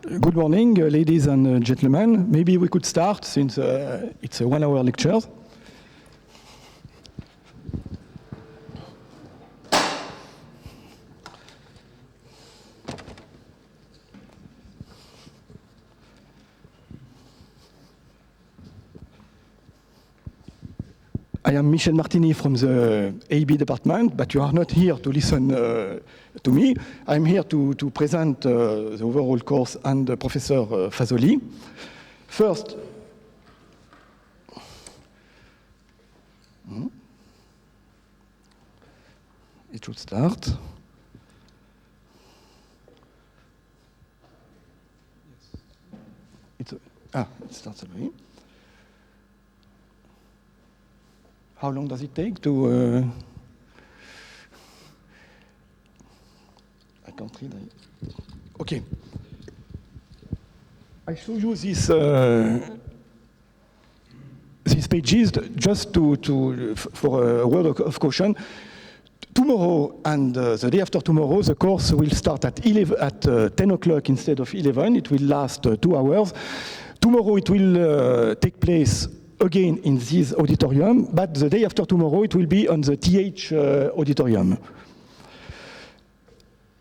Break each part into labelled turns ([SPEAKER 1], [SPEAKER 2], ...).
[SPEAKER 1] Good morning, ladies and gentlemen. Maybe we could start since it's a 1-hour lecture. I am Michel Martini from the AB department, but you are not here to listen to me. I'm here to present the overall course and Professor Fasoli. First, it should start. It starts already. How long does it take to... I can't read. Okay. I show you these pages just for a word of caution. Tomorrow and the day after tomorrow, the course will start at 10 o'clock instead of 11. It will last 2 hours. Tomorrow it will take place again in this auditorium, but the day after tomorrow it will be on the TH auditorium.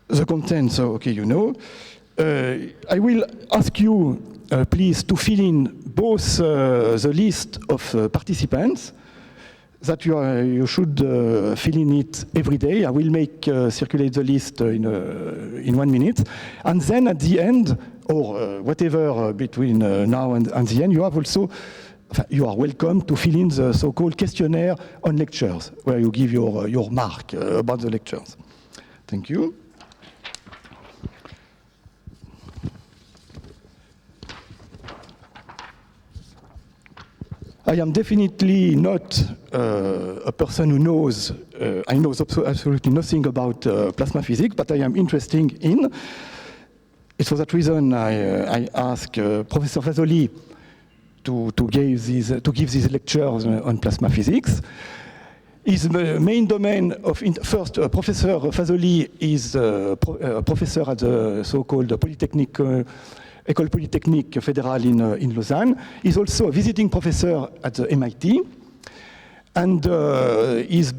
[SPEAKER 1] The content, so okay, you know. I will ask you, please, to fill in both the list of participants, that you should fill in it every day. I will circulate the list in 1 minute. And then at the end, or whatever between now and the end, you have also you are welcome to fill in the so-called questionnaire on lectures, where you give your mark about the lectures. Thank you. I am definitely not a person who knows, I know absolutely nothing about plasma physics, but I am interested in. It's for that reason I asked Professor Fasoli to give these lectures on plasma physics. His main domain of, first, Professor Fasoli is a professor at the so-called École Polytechnique Fédérale in Lausanne. He's also a visiting professor at the MIT. And his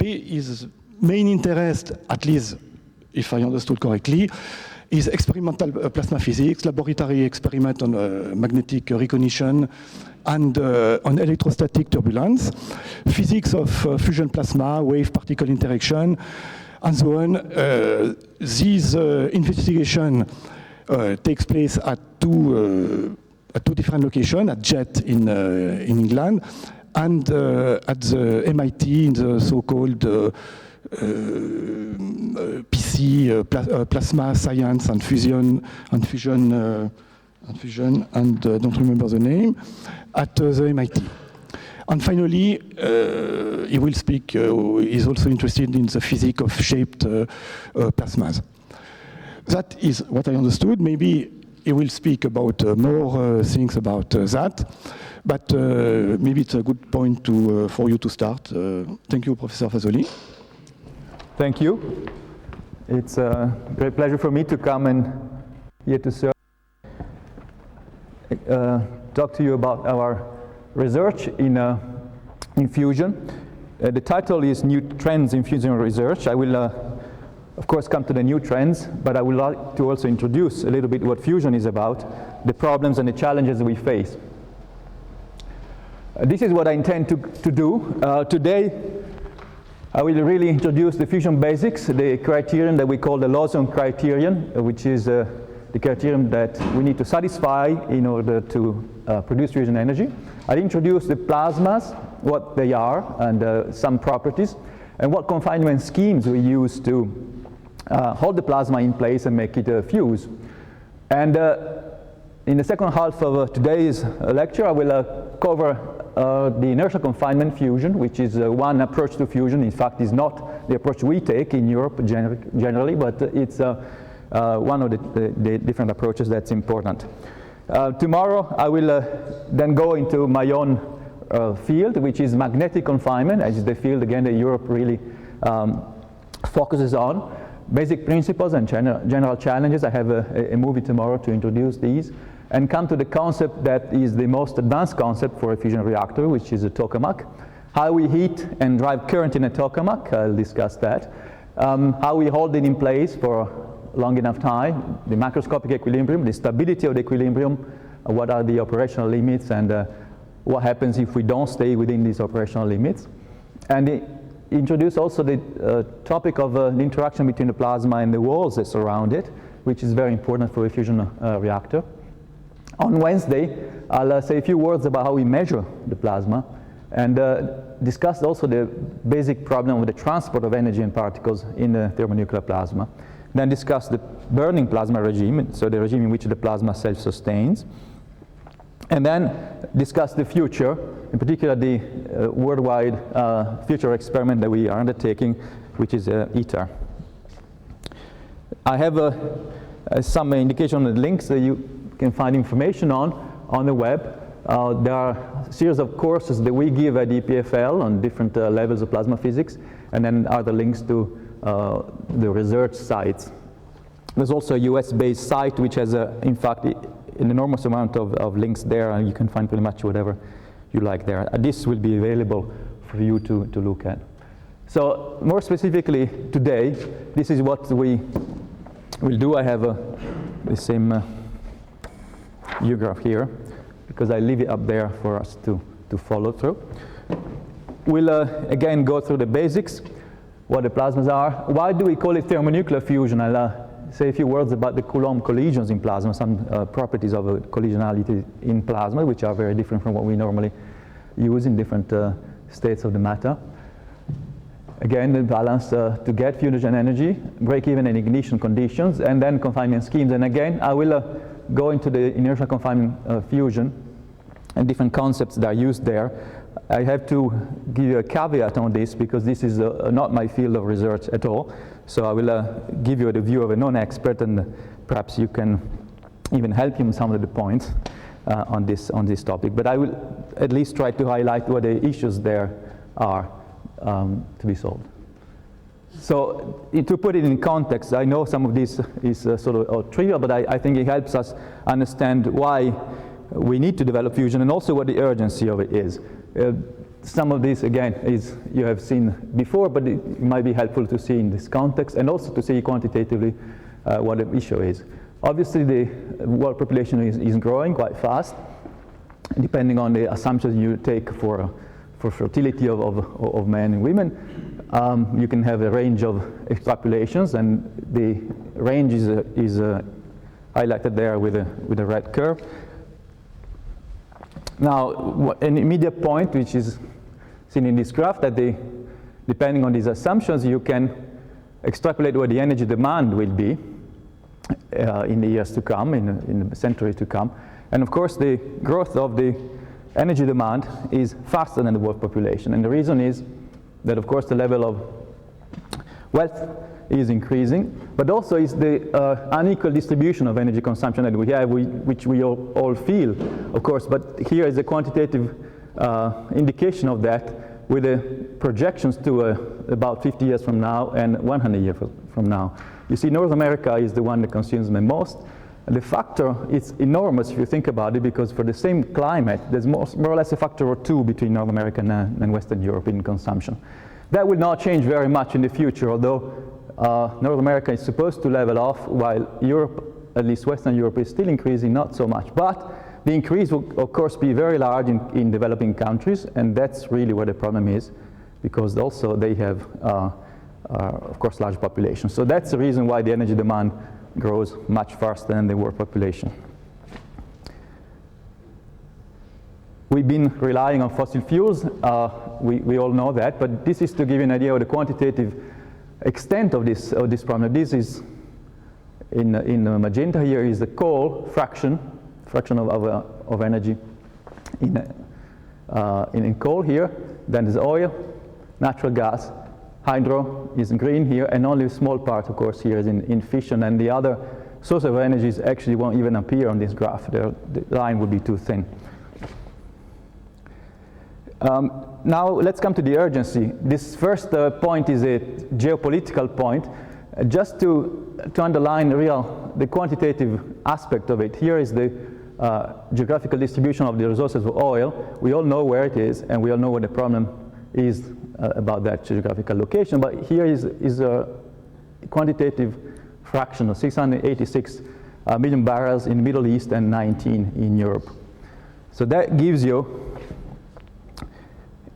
[SPEAKER 1] main interest, at least if I understood correctly, is experimental plasma physics, laboratory experiment on magnetic recognition, and on electrostatic turbulence, physics of fusion plasma, wave-particle interaction, and so on. This investigation takes place at two different locations, at JET in England, and at the MIT in the so-called PC, plasma science and fusion, and don't remember the name, at the MIT. And finally, he will speak, he's also interested in the physics of shaped plasmas. That is what I understood. Maybe he will speak about more things about that, but maybe it's a good point for you to start. Thank you, Professor Fasoli.
[SPEAKER 2] Thank you. It's a great pleasure for me to come and here to serve. Talk to you about our research in fusion. The title is New Trends in Fusion Research. I will, of course, come to the new trends, but I would like to also introduce a little bit what fusion is about, the problems and the challenges we face. This is what I intend to do. Today, I will really introduce the fusion basics, the criterion that we call the Lawson criterion, which is the criterion that we need to satisfy in order to produce fusion energy. I'll introduce the plasmas, what they are, and some properties, and what confinement schemes we use to hold the plasma in place and make it fuse. And in the second half of today's lecture, I will cover the inertial confinement fusion, which is one approach to fusion. In fact, is not the approach we take in Europe generally, but it's one of the different approaches that's important. Tomorrow, I will then go into my own field, which is magnetic confinement, as is the field, again, that Europe really focuses on. basic principles and general challenges. I have a movie tomorrow to introduce these, and come to the concept that is the most advanced concept for a fusion reactor, which is a tokamak. How we heat and drive current in a tokamak, I'll discuss that. How we hold it in place for long enough time, the macroscopic equilibrium, the stability of the equilibrium, what are the operational limits, and what happens if we don't stay within these operational limits. And introduce also the topic of the interaction between the plasma and the walls that surround it, which is very important for a fusion reactor. On Wednesday, I'll say a few words about how we measure the plasma, and discuss also the basic problem of the transport of energy and particles in the thermonuclear plasma. Then discuss the burning plasma regime, so the regime in which the plasma self-sustains. And then discuss the future, in particular the worldwide future experiment that we are undertaking, which is ITER. I have some indication on the links that you can find information on the web. There are a series of courses that we give at EPFL on different levels of plasma physics, and then other links to the research sites. There's also a US-based site which has, in fact, an enormous amount of links there, and you can find pretty much whatever you like there. This will be available for you to look at. So more specifically today, this is what we will do. I have the same view graph here, because I leave it up there for us to follow through. We'll again go through the basics, what the plasmas are. Why do we call it thermonuclear fusion? I'll say a few words about the Coulomb collisions in plasma, some properties of collisionality in plasma, which are very different from what we normally use in different states of the matter. Again, the balance to get fusion energy, break-even and ignition conditions, and then confinement schemes. And again, I will go into the inertial confinement fusion and different concepts that are used there. I have to give you a caveat on this, because this is not my field of research at all. So I will give you the view of a non-expert, and perhaps you can even help him some of the points on this topic. But I will at least try to highlight what the issues there are to be solved. So to put it in context, I know some of this is sort of trivial, but I think it helps us understand why we need to develop fusion, and also what the urgency of it is. Some of this, again, is you have seen before, but it might be helpful to see in this context, and also to see quantitatively what the issue is. Obviously, the world population is growing quite fast, depending on the assumptions you take for fertility of men and women. You can have a range of extrapolations, and the range is highlighted there with a red curve. Now, an immediate point, which is seen in this graph, that depending on these assumptions, you can extrapolate what the energy demand will be in the years to come, in the centuries to come. And of course, the growth of the energy demand is faster than the world population. And the reason is that, of course, the level of wealth is increasing, but also is the unequal distribution of energy consumption that we have, which we all feel, of course. But here is a quantitative indication of that, with the projections to about 50 years from now and 100 years from now. You see, North America is the one that consumes the most. And the factor is enormous if you think about it, because for the same climate, there's more or less a factor of 2 between North America and Western Europe in consumption. That will not change very much in the future, although North America is supposed to level off, while Europe, at least Western Europe, is still increasing not so much. But the increase will, of course, be very large in developing countries, and that's really where the problem is, because also they have, of course, large populations. So that's the reason why the energy demand grows much faster than the world population. We've been relying on fossil fuels, we all know that, but this is to give you an idea of the quantitative extent of this problem. This is, in magenta here, is the coal fraction of energy in coal here. Then there's oil, natural gas, hydro is in green here, and only a small part, of course, here is in fission, and the other source of energies actually won't even appear on this graph. The line would be too thin. Now let's come to the urgency. This first point is a geopolitical point, Just to underline the quantitative aspect of it, here is the geographical distribution of the resources of oil. We all know where it is, and we all know what the problem is about that geographical location, but here is a quantitative fraction of 686 million barrels in the Middle East and 19 in Europe. So that gives you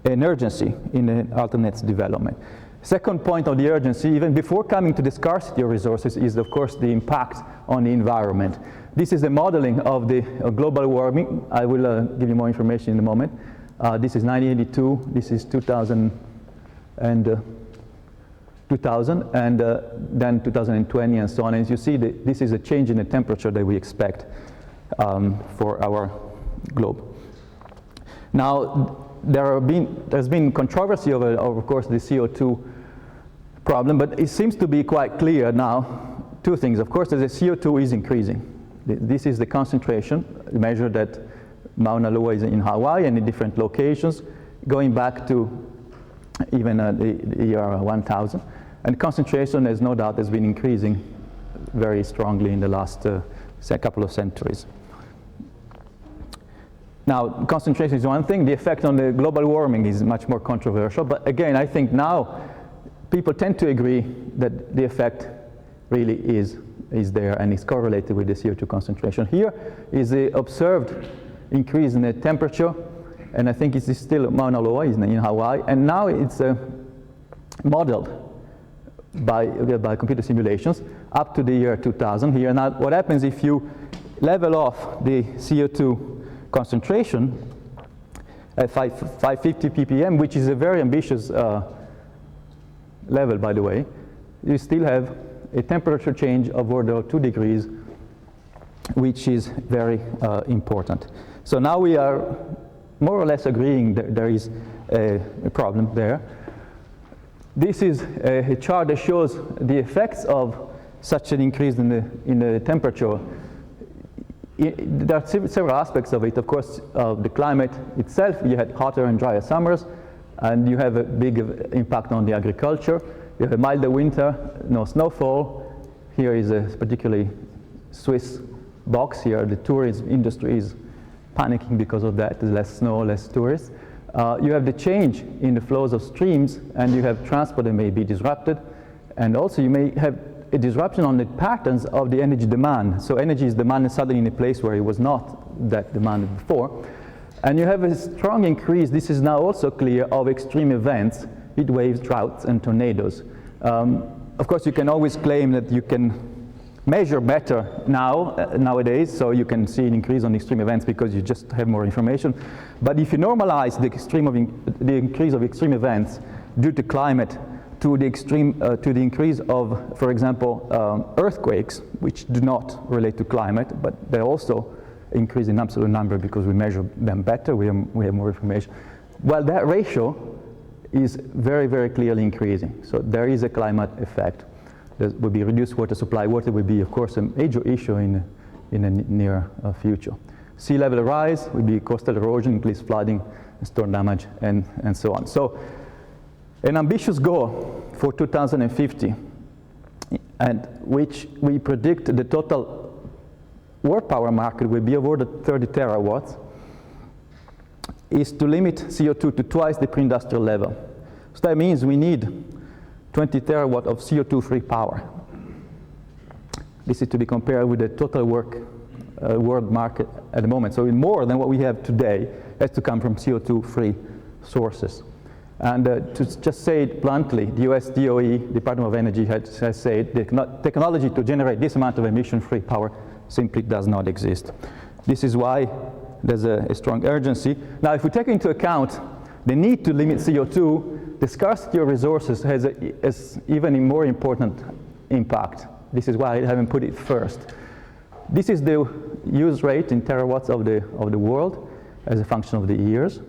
[SPEAKER 2] an urgency in the alternates development. Second point of the urgency, even before coming to the scarcity of resources, is of course the impact on the environment. This is the modeling of the global warming. I will give you more information in a moment. This is 1982, this is 2000, and then 2020 and so on. And as you see, this is a change in the temperature that we expect for our globe. Now, there's been controversy over, of course, the CO2 problem, but it seems to be quite clear now. Two things. Of course, the CO2 is increasing. This is the concentration measured at Mauna Loa is in Hawaii and in different locations, going back to even the year 1000. And concentration, there's no doubt, has been increasing very strongly in the last couple of centuries. Now, concentration is one thing. The effect on the global warming is much more controversial. But again, I think now people tend to agree that the effect really is there and is correlated with the CO2 concentration. Here is the observed increase in the temperature, and I think it is still Mauna Loa in Hawaii, and now it's modeled by computer simulations up to the year 2000 here. Now, what happens if you level off the CO2 concentration at 550 ppm, which is a very ambitious level, by the way, you still have a temperature change of order 2 degrees, which is very important. So now we are more or less agreeing that there is a problem there. This is a chart that shows the effects of such an increase in the temperature. There are several aspects of it. Of course, the climate itself, you had hotter and drier summers, and you have a big impact on the agriculture. You have a milder winter, no snowfall. Here is a particularly Swiss box here. The tourism industry is panicking because of that. There's less snow, less tourists. You have the change in the flows of streams, and you have transport that may be disrupted. And also you may have a disruption on the patterns of the energy demand. So energy is demanded suddenly in a place where it was not that demanded before. And you have a strong increase, this is now also clear, of extreme events, heat waves, droughts, and tornadoes. Of course, you can always claim that you can measure better nowadays, so you can see an increase on extreme events because you just have more information. But if you normalize the increase of extreme events due to climate to the increase of, for example, earthquakes, which do not relate to climate, but they also increase in absolute number because we measure them better, we have more information. Well, that ratio is very, very clearly increasing. So there is a climate effect. There will be reduced water supply. Water will be, of course, a major issue in the near future. Sea level rise will be coastal erosion, increased flooding, storm damage, and so on. So an ambitious goal for 2050, and which we predict the total world power market will be awarded 30 terawatts, is to limit CO2 to twice the pre-industrial level. So that means we need 20 terawatt of CO2-free power. This is to be compared with the total world market at the moment. So more than what we have today has to come from CO2-free sources. And to just say it bluntly, the US DOE, Department of Energy, has said the technology to generate this amount of emission-free power simply does not exist. This is why there's a strong urgency. Now, if we take into account the need to limit CO2, the scarcity of resources has even a more important impact. This is why I haven't put it first. This is the use rate in terawatts of the world as a function of the years.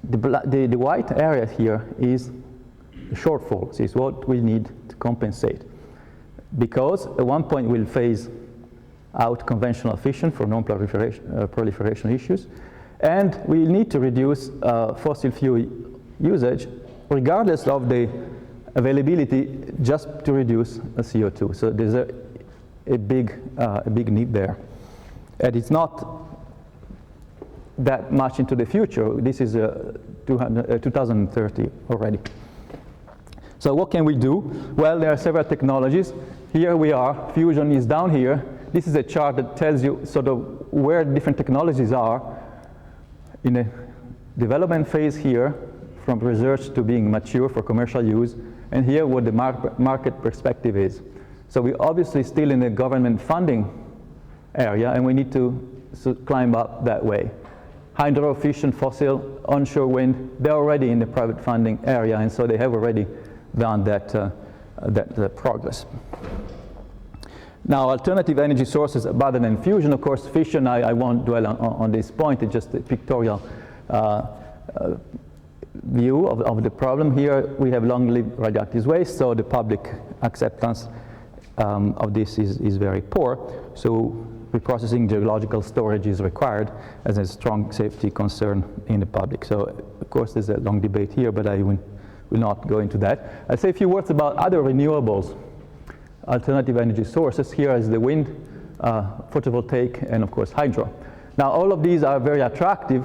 [SPEAKER 2] The white area here is the shortfall. This is what we need to compensate. Because at one point we'll phase out conventional fission for non-proliferation issues, and we need to reduce fossil fuel usage regardless of the availability just to reduce CO2. So there's a big need there. And it's not that much into the future. This is 2030 already. So what can we do? Well, there are several technologies. Here we are, fusion is down here. This is a chart that tells you sort of where different technologies are in a development phase here, from research to being mature for commercial use, and here what the market perspective is. So we're obviously still in the government funding area, and we need to climb up that way. Hydro, fission, fossil, onshore wind, they're already in the private funding area, and so they have already done that progress. Now, alternative energy sources other than fusion, of course, fission, I won't dwell on this point, it's just a pictorial view of the problem. Here we have long-lived radioactive waste, so the public acceptance of this is very poor. So reprocessing geological storage is required as a strong safety concern in the public. So of course there's a long debate here, but I will not go into that. I'll say a few words about other renewables, alternative energy sources. Here is the wind, photovoltaic, and of course hydro. Now all of these are very attractive,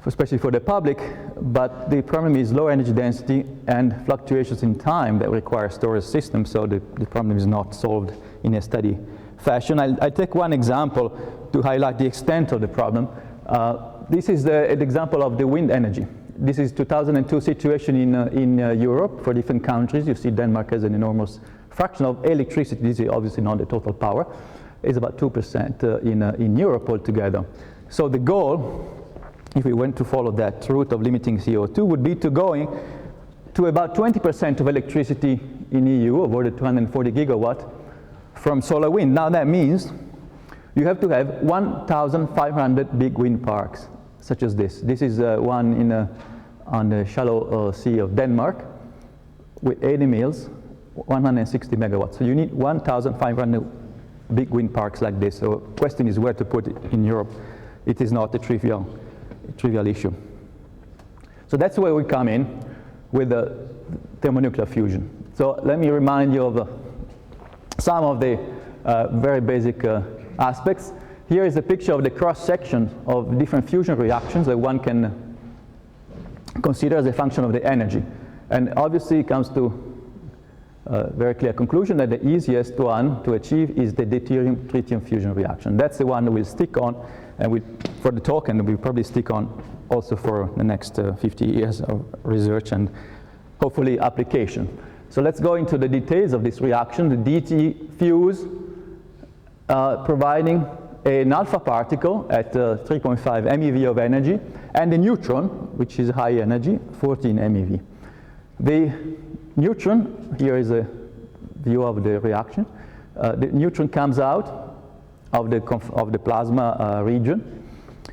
[SPEAKER 2] especially for the public, but the problem is low energy density and fluctuations in time that require storage systems, so the problem is not solved in a steady fashion. I'll take one example to highlight the extent of the problem. This is an example of the wind energy. This is 2002 situation in Europe for different countries. You see Denmark has an enormous fraction of electricity. This is obviously not the total power. It's about 2% in Europe altogether. So the goal, if we went to follow that route of limiting CO2, would be to going to about 20% of electricity in EU, over the 240 gigawatt, from solar wind. Now that means you have to have 1,500 big wind parks, such as this. This is one on the shallow sea of Denmark with 80 mills, 160 megawatts. So you need 1,500 big wind parks like this. So the question is where to put it in Europe. It is not a trivial issue. So that's where we come in with the thermonuclear fusion. So let me remind you of some of the very basic aspects. Here is a picture of the cross-section of different fusion reactions that one can consider as a function of the energy. And obviously it comes to a very clear conclusion that the easiest one to achieve is the deuterium-tritium fusion reaction. That's the one that we'll stick on and for the talk, and we'll probably stick on also for the next 50 years of research and hopefully application. So let's go into the details of this reaction. The DT fuse providing an alpha particle at 3.5 MeV of energy, and a neutron, which is high energy, 14 MeV. The neutron, here is a view of the reaction. The neutron comes out of the plasma region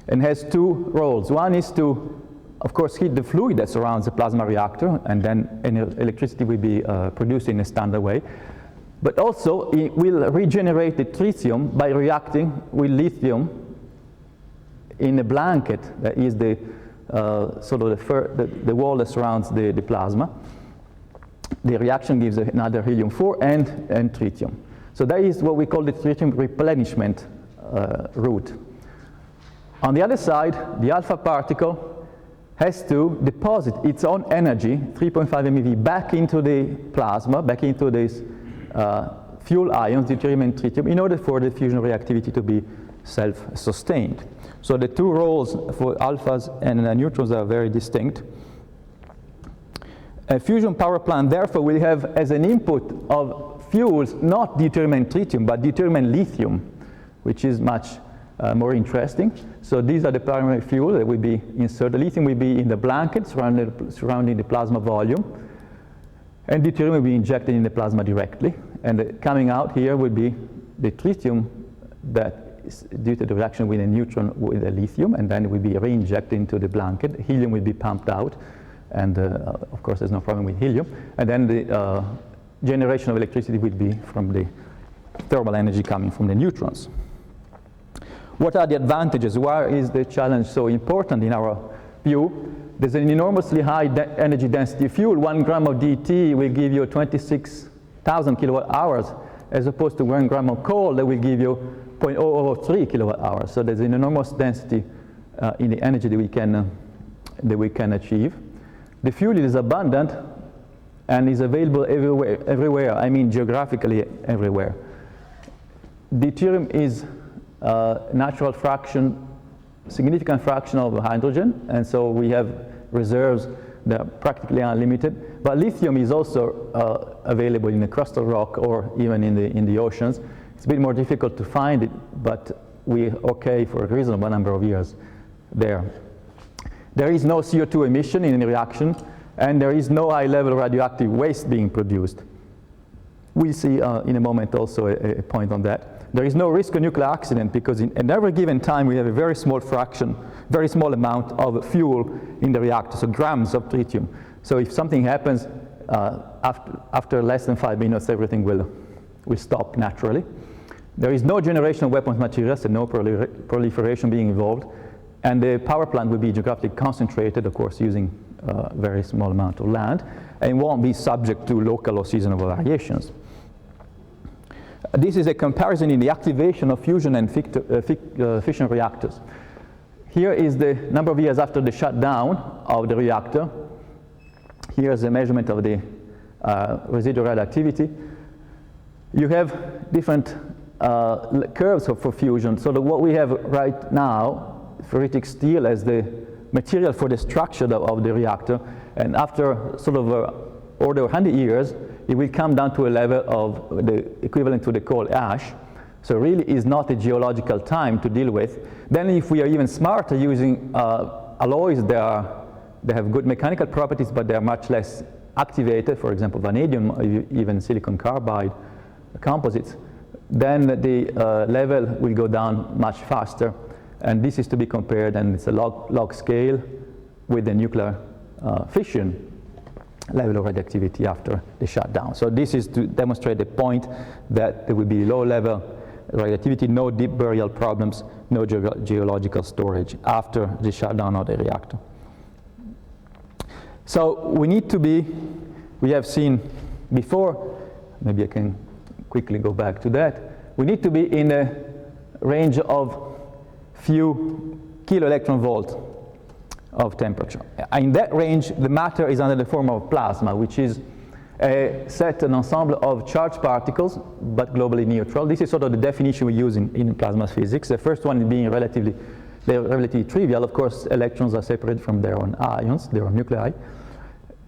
[SPEAKER 2] and has two roles. One is to, of course, heat the fluid that surrounds the plasma reactor, and then electricity will be produced in a standard way. But also, it will regenerate the tritium by reacting with lithium in a blanket that is the sort of the wall that surrounds the plasma. The reaction gives another helium-4 and tritium. So that is what we call the tritium replenishment route. On the other side, the alpha particle has to deposit its own energy, 3.5 MeV, back into the plasma, back into these fuel ions, deuterium and tritium, in order for the fusion reactivity to be self-sustained. So the two roles for alphas and neutrons are very distinct. A fusion power plant, therefore, will have as an input of fuels not deuterium and tritium, but deuterium and lithium, which is much more interesting. So these are the primary fuel that will be inserted. The lithium will be in the blanket surrounding the plasma volume, and deuterium will be injected in the plasma directly. And coming out here will be the tritium that is due to the reaction with a neutron with a lithium, and then it will be re-injected into the blanket. Helium will be pumped out, and of course there's no problem with helium. And then the generation of electricity will be from the thermal energy coming from the neutrons. What are the advantages? Why is the challenge so important in our view, there's an enormously high energy density fuel. 1 gram of DT will give you 26,000 kilowatt hours, as opposed to 1 gram of coal that will give you 0.003 kilowatt hours. So there's an enormous density in the energy that we can achieve. The fuel is abundant and is available everywhere. I mean geographically everywhere. Deuterium is a natural fraction, significant fraction of hydrogen, and so we have reserves that are practically unlimited. But lithium is also available in the crustal rock or even in the oceans. It's a bit more difficult to find it, but we're okay for a reasonable number of years there. There is no CO2 emission in the reaction, and there is no high-level radioactive waste being produced. We'll see in a moment also a point on that. There is no risk of nuclear accident because at every given time we have a very small fraction, very small amount of fuel in the reactor, so grams of tritium. So if something happens after less than 5 minutes, everything will stop naturally. There is no generation of weapons materials and no proliferation being involved. And the power plant will be geographically concentrated, of course, using a very small amount of land, and won't be subject to local or seasonal variations. This is a comparison in the activation of fusion and fission reactors. Here is the number of years after the shutdown of the reactor. Here is a measurement of the residual radioactivity. You have different curves for fusion. So what we have right now, ferritic steel as the material for the structure of the reactor, and after sort of order of 100 years, it will come down to a level of the equivalent to the coal ash. So really is not a geological time to deal with. Then if we are even smarter using alloys that have good mechanical properties, but they are much less activated, for example, vanadium, or even silicon carbide composites, then the level will go down much faster. And this is to be compared, and it's a log scale with the nuclear fission level of radioactivity after the shutdown. So this is to demonstrate the point that there will be low level radioactivity, no deep burial problems, no geological storage after the shutdown of the reactor. So we need to be, we have seen before, maybe I can quickly go back to that, we need to be in a range of few kilo electron volt of temperature. In that range, the matter is under the form of plasma, which is an ensemble of charged particles, but globally neutral. This is sort of the definition we use in plasma physics. The first one being relatively trivial. Of course, electrons are separated from their own ions, their own nuclei.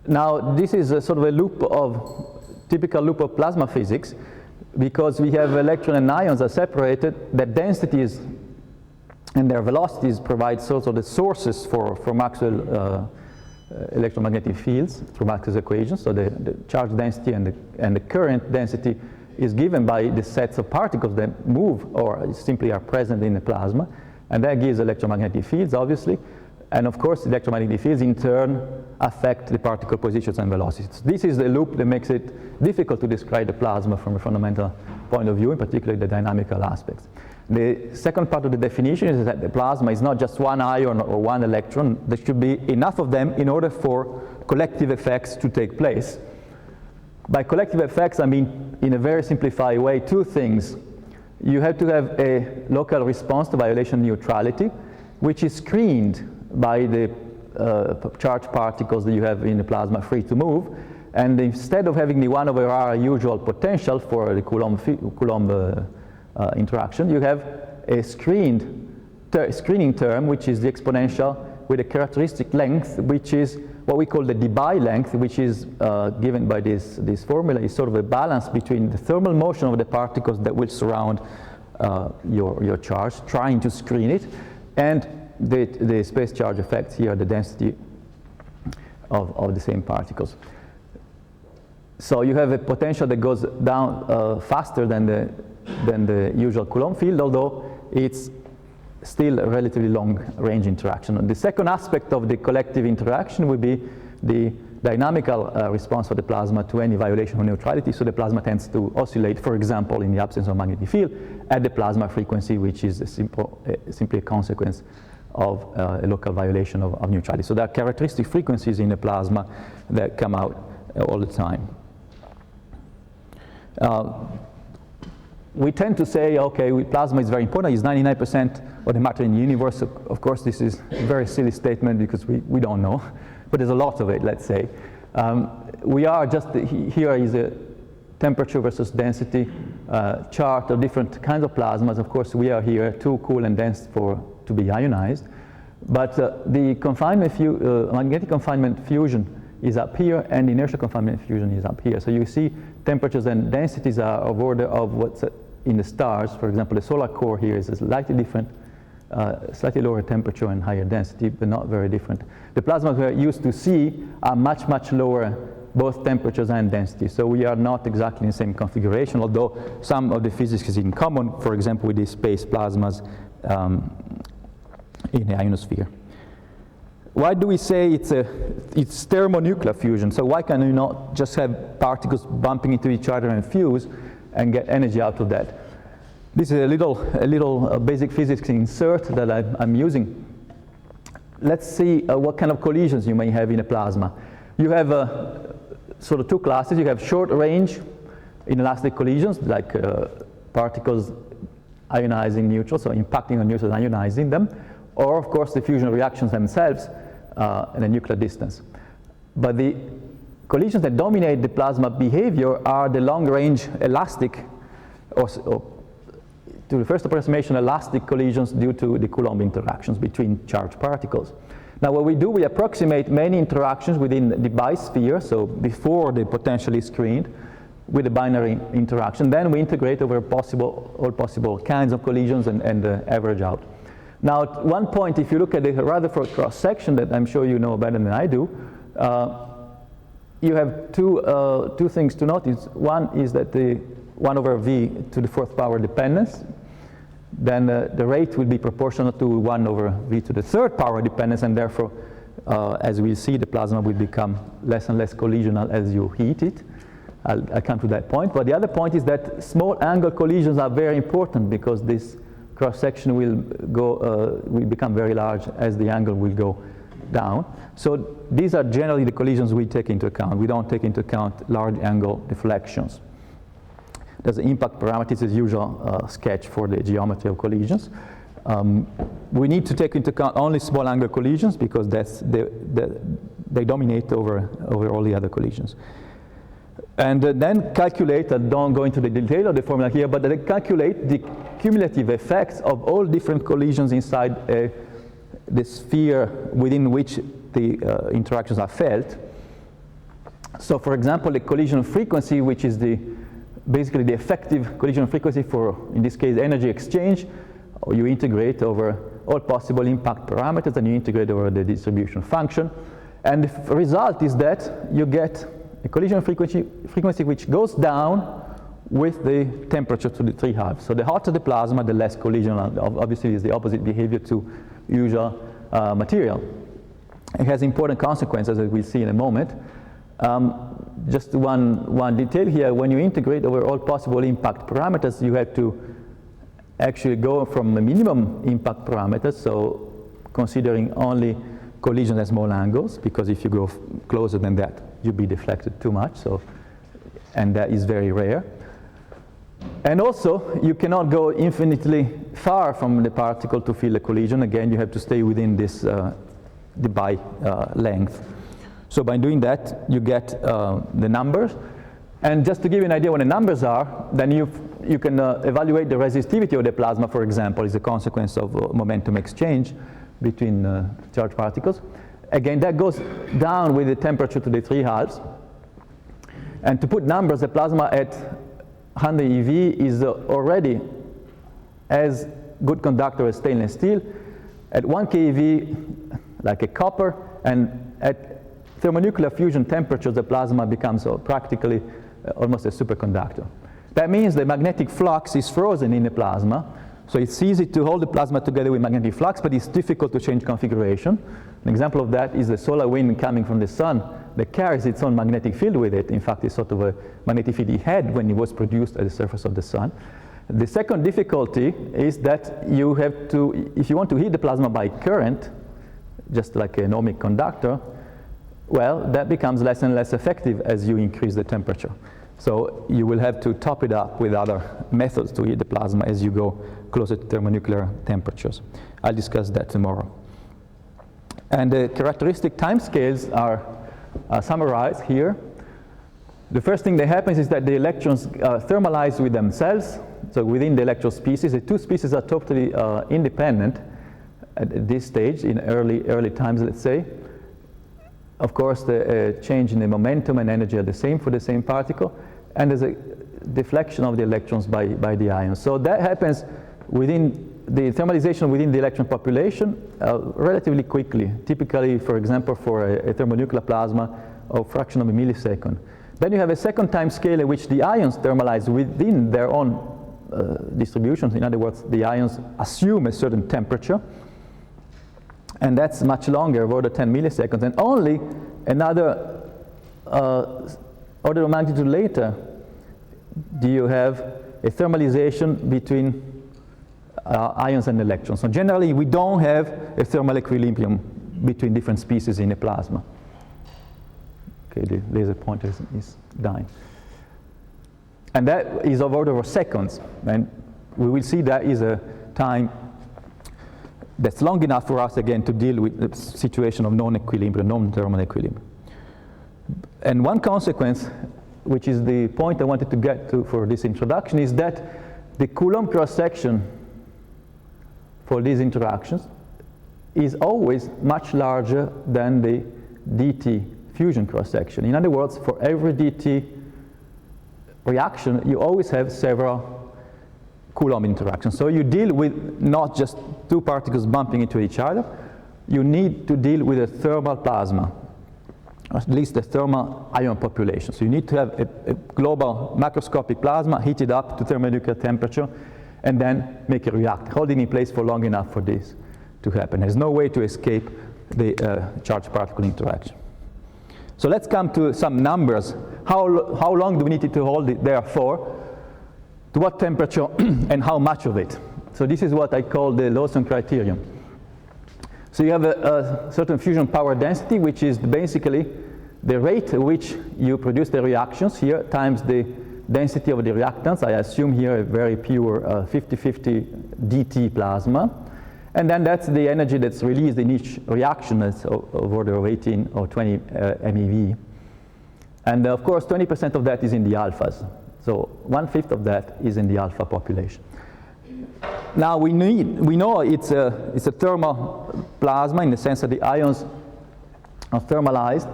[SPEAKER 2] Now, this is a sort of a typical loop of plasma physics, because we have electron and ions are separated, the densities and their velocities provide sort of the sources for Maxwell electromagnetic fields through Maxwell's equations. So the charge density and the current density is given by the sets of particles that move or simply are present in the plasma, and that gives electromagnetic fields, obviously. And of course, electromagnetic fields in turn affect the particle positions and velocities. This is the loop that makes it difficult to describe the plasma from a fundamental point of view, in particular the dynamical aspects. The second part of the definition is that the plasma is not just one ion or one electron. There should be enough of them in order for collective effects to take place. By collective effects, I mean, in a very simplified way, two things. You have to have a local response to violation neutrality, which is screened by the charged particles that you have in the plasma free to move. And instead of having the 1 over r usual potential for the Coulomb interaction, you have a screening term, which is the exponential with a characteristic length, which is what we call the Debye length, which is given by this formula. Is sort of a balance between the thermal motion of the particles that will surround your charge, trying to screen it, and the space charge effects here, the density of the same particles. So you have a potential that goes down faster than the usual Coulomb field, although it's still a relatively long-range interaction. The second aspect of the collective interaction would be the dynamical response of the plasma to any violation of neutrality. So the plasma tends to oscillate, for example, in the absence of magnetic field, at the plasma frequency, which is simply a consequence of a local violation of neutrality. So there are characteristic frequencies in the plasma that come out all the time. We tend to say, okay, plasma is very important, it's 99% of the matter in the universe. Of course, this is a very silly statement because we don't know, but there's a lot of it, let's say. We are just, here is a temperature versus density chart of different kinds of plasmas. Of course, we are here too cool and dense to be ionized. But the confinement magnetic confinement fusion is up here, and inertial confinement fusion is up here. So you see temperatures and densities are of order of what's in the stars. For example, the solar core here is a slightly different, slightly lower temperature and higher density, but not very different. The plasmas we're used to see are much, much lower, both temperatures and density. So we are not exactly in the same configuration, although some of the physics is in common, for example, with these space plasmas in the ionosphere. Why do we say it's thermonuclear fusion? So why can you not just have particles bumping into each other and fuse and get energy out of that? This is a little basic physics insert that I'm using. Let's see what kind of collisions you may have in a plasma. You have sort of two classes. You have short range inelastic collisions, like particles ionizing neutrals, so impacting on neutrals and ionizing them, or of course the fusion reactions themselves at a nuclear distance. But the collisions that dominate the plasma behavior are the long-range elastic, or to the first approximation, elastic collisions due to the Coulomb interactions between charged particles. Now what we do, we approximate many interactions within the bisphere, so before the potential is screened, with a binary interaction. Then we integrate over all possible kinds of collisions and average out. Now, at one point, if you look at the Rutherford cross-section that I'm sure you know better than I do, you have two things to notice. One is that the 1 over v to the 4th power dependence, then the rate will be proportional to 1 over v to the 3rd power dependence, and therefore, as we'll see, the plasma will become less and less collisional as you heat it. I'll come to that point. But the other point is that small angle collisions are very important because this cross-section will become very large as the angle will go down. So these are generally the collisions we take into account. We don't take into account large angle deflections. There's an impact parameters as usual sketch for the geometry of collisions. We need to take into account only small angle collisions because they dominate over all the other collisions. And then calculate, I don't go into the detail of the formula here, but they calculate the cumulative effects of all different collisions inside the sphere within which the interactions are felt. So for example, the collision frequency, which is basically the effective collision frequency for, in this case, energy exchange, you integrate over all possible impact parameters and you integrate over the distribution function. And the result is that you get a collision frequency which goes down with the temperature to the 3/2. So the hotter the plasma, the less collision. Obviously, is the opposite behavior to usual material. It has important consequences, as we'll see in a moment. Just one detail here: when you integrate over all possible impact parameters, you have to actually go from a minimum impact parameters, so considering only collisions at small angles, because if you go closer than that, you'll be deflected too much, and that is very rare. And also, you cannot go infinitely far from the particle to feel a collision. Again, you have to stay within this Debye length. So by doing that, you get the numbers. And just to give you an idea what the numbers are, then you can evaluate the resistivity of the plasma, for example, is a consequence of momentum exchange between charged particles. Again, that goes down with the temperature to the 3/2. And to put numbers, the plasma at 100 eV is already as good conductor as stainless steel. At 1 keV, like a copper, and at thermonuclear fusion temperatures, the plasma becomes practically almost a superconductor. That means the magnetic flux is frozen in the plasma. So it's easy to hold the plasma together with magnetic flux, but it's difficult to change configuration. An example of that is the solar wind coming from the sun that carries its own magnetic field with it. In fact, it's sort of a magnetic field it had when it was produced at the surface of the sun. The second difficulty is that you have to, if you want to heat the plasma by current, just like an ohmic conductor, well, that becomes less and less effective as you increase the temperature. So you will have to top it up with other methods to heat the plasma as you go closer to thermonuclear temperatures. I'll discuss that tomorrow. And the characteristic timescales are summarized here. The first thing that happens is that the electrons thermalize with themselves. So within the electron species, the two species are totally independent at this stage in early times, let's say. Of course, the change in the momentum and energy are the same for the same particle, and there's a deflection of the electrons by the ions. So that happens within the thermalization within the electron population relatively quickly, typically, for example, for a thermonuclear plasma, a fraction of a millisecond. Then you have a second time scale in which the ions thermalize within their own distributions. In other words, the ions assume a certain temperature, and that's much longer, order 10 milliseconds, and only another order of magnitude later do you have a thermalization between ions and electrons. So generally, we don't have a thermal equilibrium between different species in a plasma. Okay, the laser pointer is dying. And that is of order of seconds. And we will see that is a time that's long enough for us, again, to deal with the situation of non-equilibrium, non-thermal equilibrium. And one consequence, which is the point I wanted to get to for this introduction, is that the Coulomb cross-section for these interactions is always much larger than the dt fusion cross-section. In other words, for every dt reaction, you always have several Coulomb interactions. So you deal with not just two particles bumping into each other, you need to deal with a thermal plasma, or at least a thermal ion population. So you need to have a global macroscopic plasma heated up to thermonuclear temperature and then make a reactor, holding in place for long enough for this to happen. There's no way to escape the charged particle interaction. So let's come to some numbers. How long do we need to hold it there for? To what temperature and how much of it? So this is what I call the Lawson criterion. So you have a certain fusion power density, which is basically the rate at which you produce the reactions here times the density of the reactants. I assume here a very pure 50-50 dt plasma. And then that's the energy that's released in each reaction. That's of order of 18 or 20 MeV. And of course, 20% of that is in the alphas. So 1/5 of that is in the alpha population. Now we know it's a thermal plasma in the sense that the ions are thermalized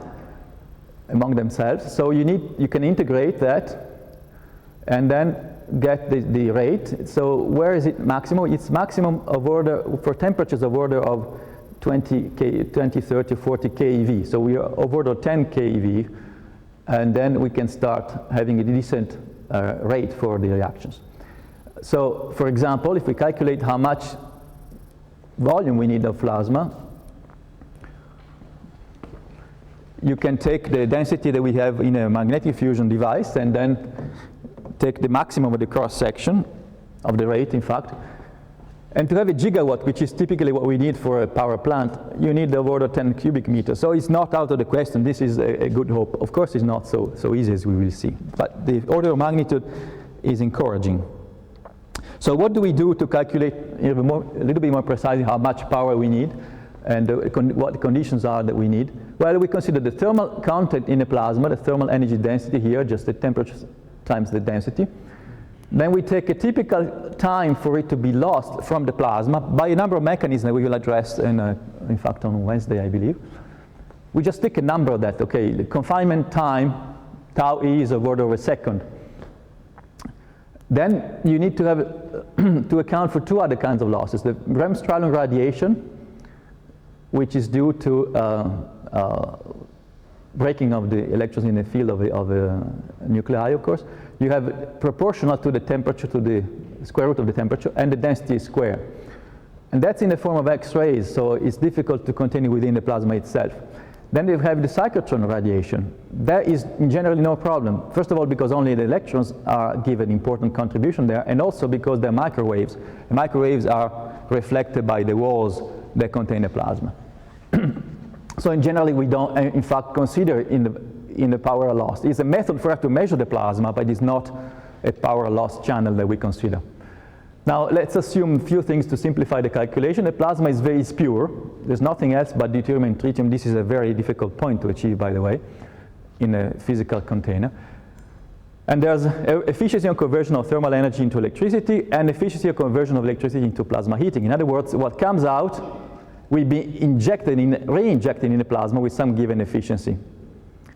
[SPEAKER 2] among themselves. So you can integrate that and then get the rate. So where is it maximum? It's maximum of order for temperatures of order of 20, 30, 40 keV. So we are of order 10 keV, and then we can start having a decent rate for the reactions. So for example, if we calculate how much volume we need of plasma, you can take the density that we have in a magnetic fusion device and then take the maximum of the cross-section of the rate, in fact. And to have a gigawatt, which is typically what we need for a power plant, you need of order 10 cubic meters. So it's not out of the question. This is a good hope. Of course, it's not so easy as we will see. But the order of magnitude is encouraging. So what do we do to calculate a little bit more precisely how much power we need and what the conditions are that we need? Well, we consider the thermal content in the plasma, the thermal energy density here, just the temperature times the density. Then we take a typical time for it to be lost from the plasma by a number of mechanisms that we will address in fact on Wednesday, I believe. We just take a number of that. Okay, the confinement time, tau E, is of order of a second. Then you need to have to account for two other kinds of losses. The Bremsstrahlung radiation, which is due to breaking of the electrons in the field of a nuclei, of course. You have proportional to the temperature, to the square root of the temperature, and the density is square. And that's in the form of X-rays, so it's difficult to contain it within the plasma itself. Then we have the cyclotron radiation. There is generally no problem. First of all, because only the electrons give an important contribution there, and also because they're microwaves. The microwaves are reflected by the walls that contain the plasma. So in generally, we don't, in fact, consider in the power loss. It's a method for us to measure the plasma, but it's not a power loss channel that we consider. Now, let's assume a few things to simplify the calculation. The plasma is very pure. There's nothing else but deuterium and tritium. This is a very difficult point to achieve, by the way, in a physical container. And there's efficiency of conversion of thermal energy into electricity and efficiency of conversion of electricity into plasma heating. In other words, what comes out will be reinjected in the plasma with some given efficiency.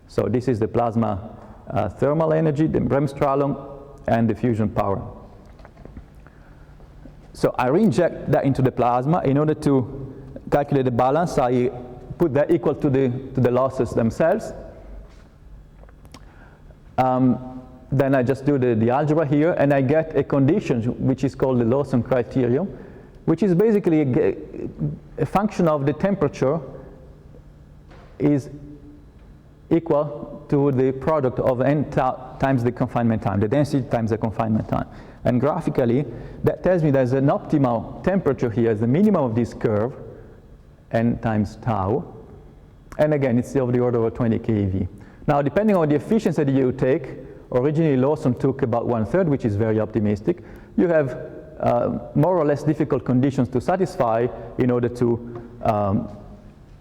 [SPEAKER 2] So this is the plasma thermal energy, the bremsstrahlung, and the fusion power. So I reinject that into the plasma. In order to calculate the balance, I put that equal to the losses themselves. Then I just do the algebra here, and I get a condition which is called the Lawson criterion, which is basically a function of the temperature is equal to the product of n times the confinement time, the density times the confinement time. And graphically, that tells me there's an optimal temperature here, the minimum of this curve, n times tau. And again, it's of the order of 20 keV. Now, depending on the efficiency that you take, originally Lawson took about 1/3, which is very optimistic. You have more or less difficult conditions to satisfy in order to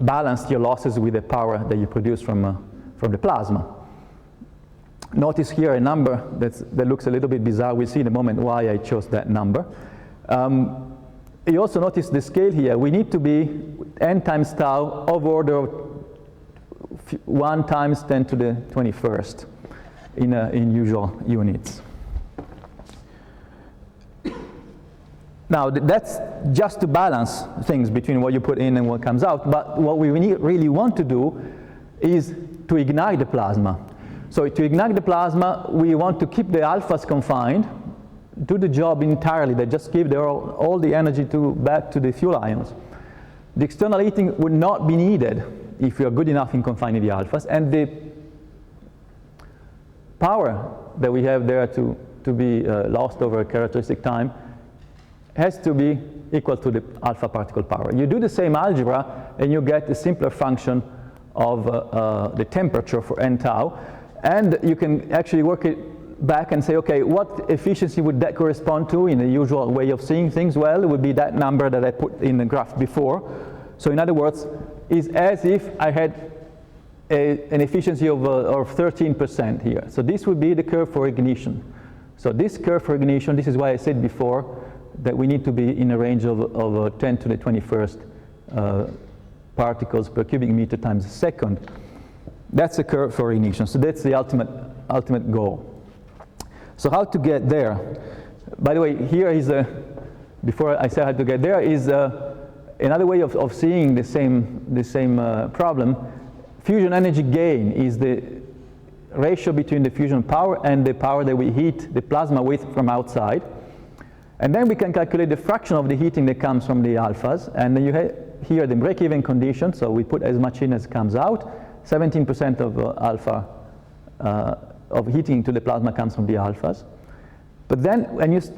[SPEAKER 2] balance your losses with the power that you produce from the plasma. Notice here a number that looks a little bit bizarre. We'll see in a moment why I chose that number. You also notice the scale here. We need to be n times tau of order of 1 times 10 to the 21st in usual units. Now, that's just to balance things between what you put in and what comes out. But what we really want to do is to ignite the plasma. So to ignite the plasma, we want to keep the alphas confined, do the job entirely. They just give all the energy back to the fuel ions. The external heating would not be needed if we are good enough in confining the alphas. And the power that we have there to be lost over a characteristic time has to be equal to the alpha particle power. You do the same algebra and you get a simpler function of the temperature for n tau. And you can actually work it back and say, okay, what efficiency would that correspond to in the usual way of seeing things? Well, it would be that number that I put in the graph before. So in other words, it's as if I had an efficiency of 13% here. So this would be the curve for ignition. So this curve for ignition, this is why I said before that we need to be in a range of 10 to the 21st particles per cubic meter times a second. That's the curve for ignition. So that's the ultimate goal. So how to get there? By the way, here is before I say how to get there, is another way of seeing the same problem. Fusion energy gain is the ratio between the fusion power and the power that we heat the plasma with from outside. And then we can calculate the fraction of the heating that comes from the alphas. And then you have here the break-even condition. So we put as much in as comes out. 17% of alpha of heating to the plasma comes from the alphas. But then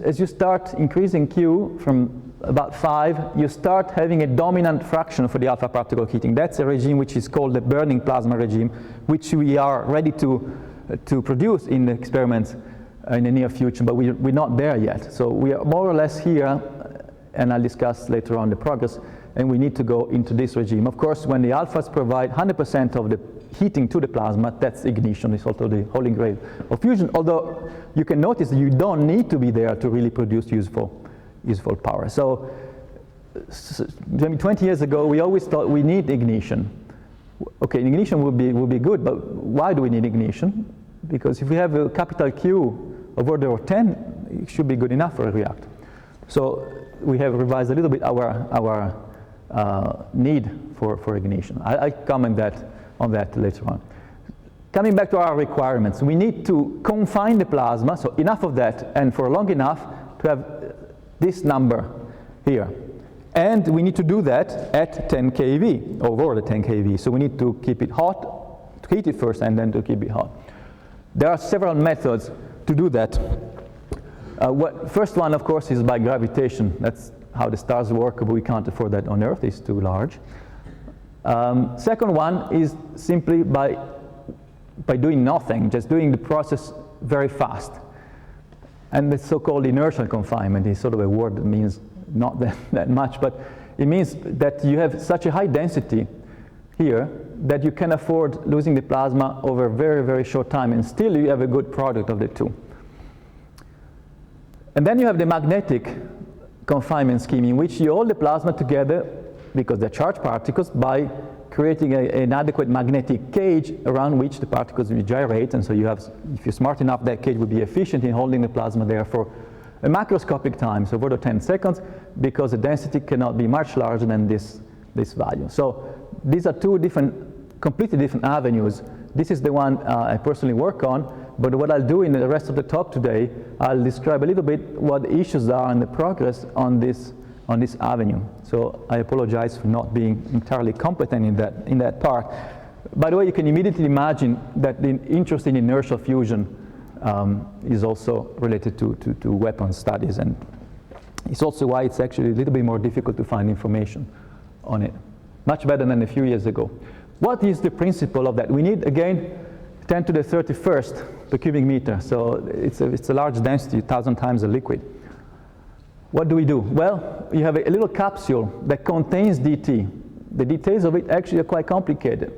[SPEAKER 2] as you start increasing Q from about 5, you start having a dominant fraction for the alpha particle heating. That's a regime which is called the burning plasma regime, which we are ready to produce in the experiments in the near future, but we're not there yet. So we are more or less here, and I'll discuss later on the progress, and we need to go into this regime. Of course, when the alphas provide 100% of the heating to the plasma, that's ignition. It's also the holy grail of fusion, although you can notice that you don't need to be there to really produce useful power. So maybe 20 years ago, we always thought we need ignition. Okay, ignition would be good, but why do we need ignition? Because if we have a capital Q of order of 10, it should be good enough for a reactor. So we have revised a little bit our need for ignition. I comment on that later on. Coming back to our requirements, we need to confine the plasma, so enough of that, and for long enough to have this number here. And we need to do that at 10 keV, over the 10 keV. So we need to keep it hot, to heat it first, and then to keep it hot. There are several methods to do that. First one, of course, is by gravitation. That's how the stars work, but we can't afford that on Earth. It's too large. Second one is simply by doing nothing, just doing the process very fast. And the so-called inertial confinement is sort of a word that means not that much, but it means that you have such a high density here that you can afford losing the plasma over a very, very short time, and still you have a good product of the two. And then you have the magnetic confinement scheme, in which you hold the plasma together, because they're charged particles, by creating an adequate magnetic cage around which the particles will gyrate. And so you have, if you're smart enough, that cage will be efficient in holding the plasma there for a macroscopic time, so over the 10 seconds, because the density cannot be much larger than this value. So these are two completely different avenues. This is the one I personally work on, but what I'll do in the rest of the talk today, I'll describe a little bit what the issues are and the progress on this avenue. So I apologize for not being entirely competent in that part. By the way, you can immediately imagine that the interest in inertial fusion is also related to weapons studies, and it's also why it's actually a little bit more difficult to find information on it. Much better than a few years ago. What is the principle of that? We need, again, 10 to the 31st per cubic meter, so it's a large density, 1,000 times the liquid. What do we do? Well, you have a little capsule that contains DT. The details of it actually are quite complicated.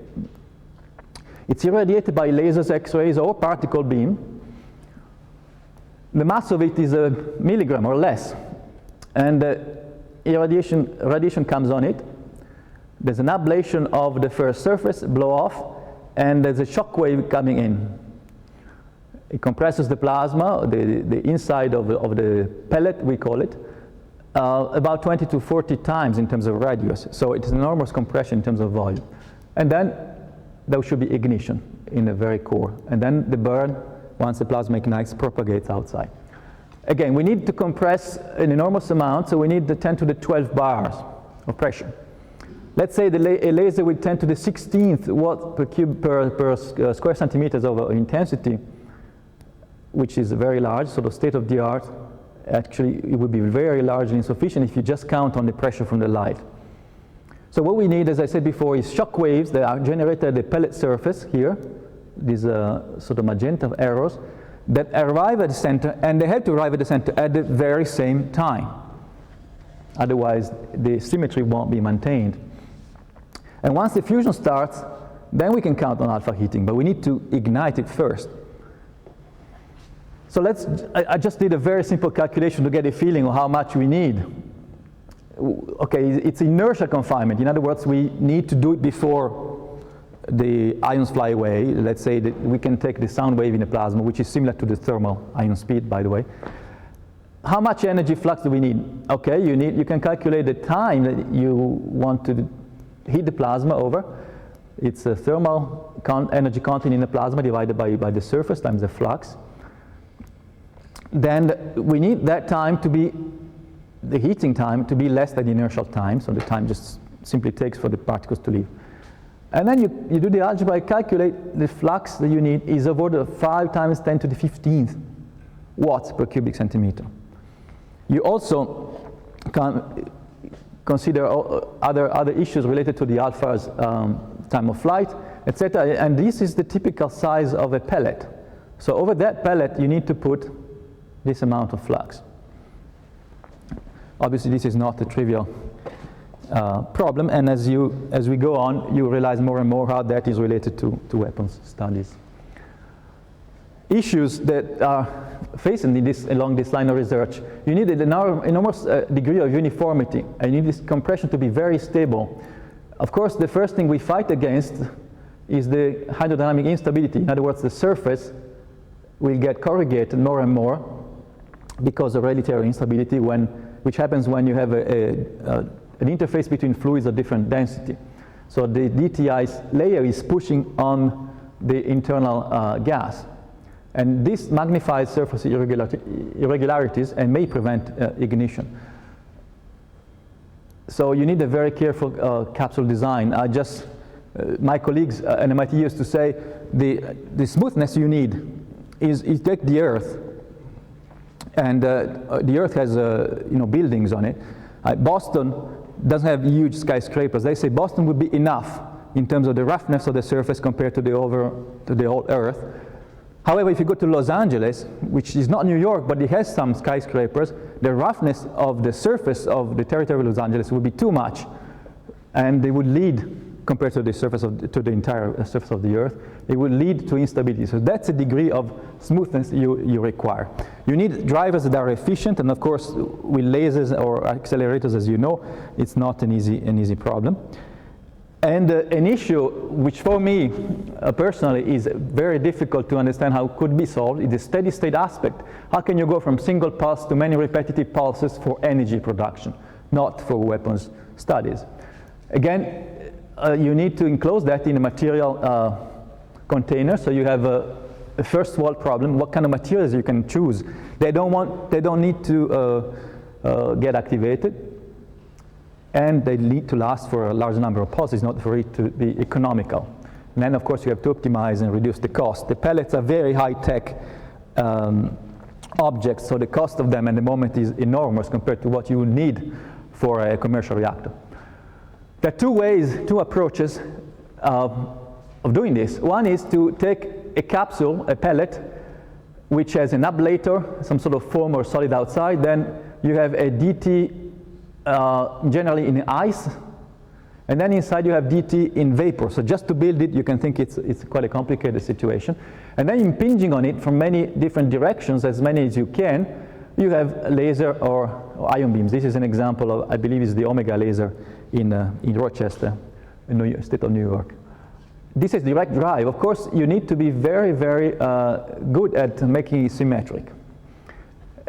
[SPEAKER 2] It's irradiated by lasers, X-rays, or particle beam. The mass of it is a milligram or less, and radiation comes on it. There's an ablation of the first surface, blow off, and there's a shock wave coming in. It compresses the plasma, the inside of the pellet, we call it, about 20 to 40 times in terms of radius. So it's an enormous compression in terms of volume. And then there should be ignition in the very core. And then the burn, once the plasma ignites, propagates outside. Again, we need to compress an enormous amount, so we need the 10 to the 12 bars of pressure. Let's say a laser with 10 to the 16th watt per square centimeters of intensity, which is very large, sort of state of the art. Actually, it would be very largely insufficient if you just count on the pressure from the light. So what we need, as I said before, is shock waves that are generated at the pellet surface here, these sort of magenta arrows, that arrive at the center, and they have to arrive at the center at the very same time. Otherwise, the symmetry won't be maintained. And once the fusion starts, then we can count on alpha heating, but we need to ignite it first. So I just did a very simple calculation to get a feeling of how much we need. Okay, it's inertial confinement. In other words, we need to do it before the ions fly away. Let's say that we can take the sound wave in the plasma, which is similar to the thermal ion speed, by the way. How much energy flux do we need? Okay, you can calculate the time that you want to heat the plasma over. It's a thermal energy content in the plasma divided by the surface times the flux. Then we need that time to be, the heating time, to be less than the inertial time, so the time just simply takes for the particles to leave. And then you do the algebra, calculate the flux that you need is of order of 5 times 10 to the 15th watts per cubic centimeter. You also can consider other issues related to the alpha's time of flight, etc. And this is the typical size of a pellet. So over that pellet, you need to put this amount of flux. Obviously, this is not a trivial problem, and as we go on, you realize more and more how that is related to weapons studies. Issues that are facing along this line of research, you need an enormous degree of uniformity, and you need this compression to be very stable. Of course, the first thing we fight against is the hydrodynamic instability. In other words, the surface will get corrugated more and more because of relative instability, which happens when you have an interface between fluids of different density. So the DTI layer is pushing on the internal gas. And this magnifies surface irregularities and may prevent ignition. So you need a very careful capsule design. My colleagues at MIT used to say the smoothness you need is you take the Earth, and the Earth has buildings on it. Boston doesn't have huge skyscrapers. They say Boston would be enough in terms of the roughness of the surface compared to the whole Earth. However, if you go to Los Angeles, which is not New York, but it has some skyscrapers, the roughness of the surface of the territory of Los Angeles would be too much, and they would lead, compared to the surface to the entire surface of the Earth, it would lead to instability. So that's a degree of smoothness you require. You need drivers that are efficient, and of course, with lasers or accelerators, as you know, it's not an easy problem. And an issue which for me personally is very difficult to understand how it could be solved is the steady state aspect. How can you go from single pulse to many repetitive pulses for energy production, not for weapons studies? Again, you need to enclose that in a material container, so you have a first world problem. What kind of materials you can choose? They don't need to get activated, and they need to last for a large number of pulses, not for it to be economical. And then, of course, you have to optimize and reduce the cost. The pellets are very high-tech objects, so the cost of them at the moment is enormous compared to what you would need for a commercial reactor. There are two approaches of doing this. One is to take a capsule, a pellet, which has an ablator, some sort of foam or solid outside. Then you have a DT generally in ice, and then inside you have DT in vapor. So just to build it, you can think it's quite a complicated situation. And then impinging on it from many different directions, as many as you can, you have laser or ion beams. This is an example of, I believe, is the Omega laser in Rochester, in state of New York. This is direct drive. Of course, you need to be very, very good at making it symmetric.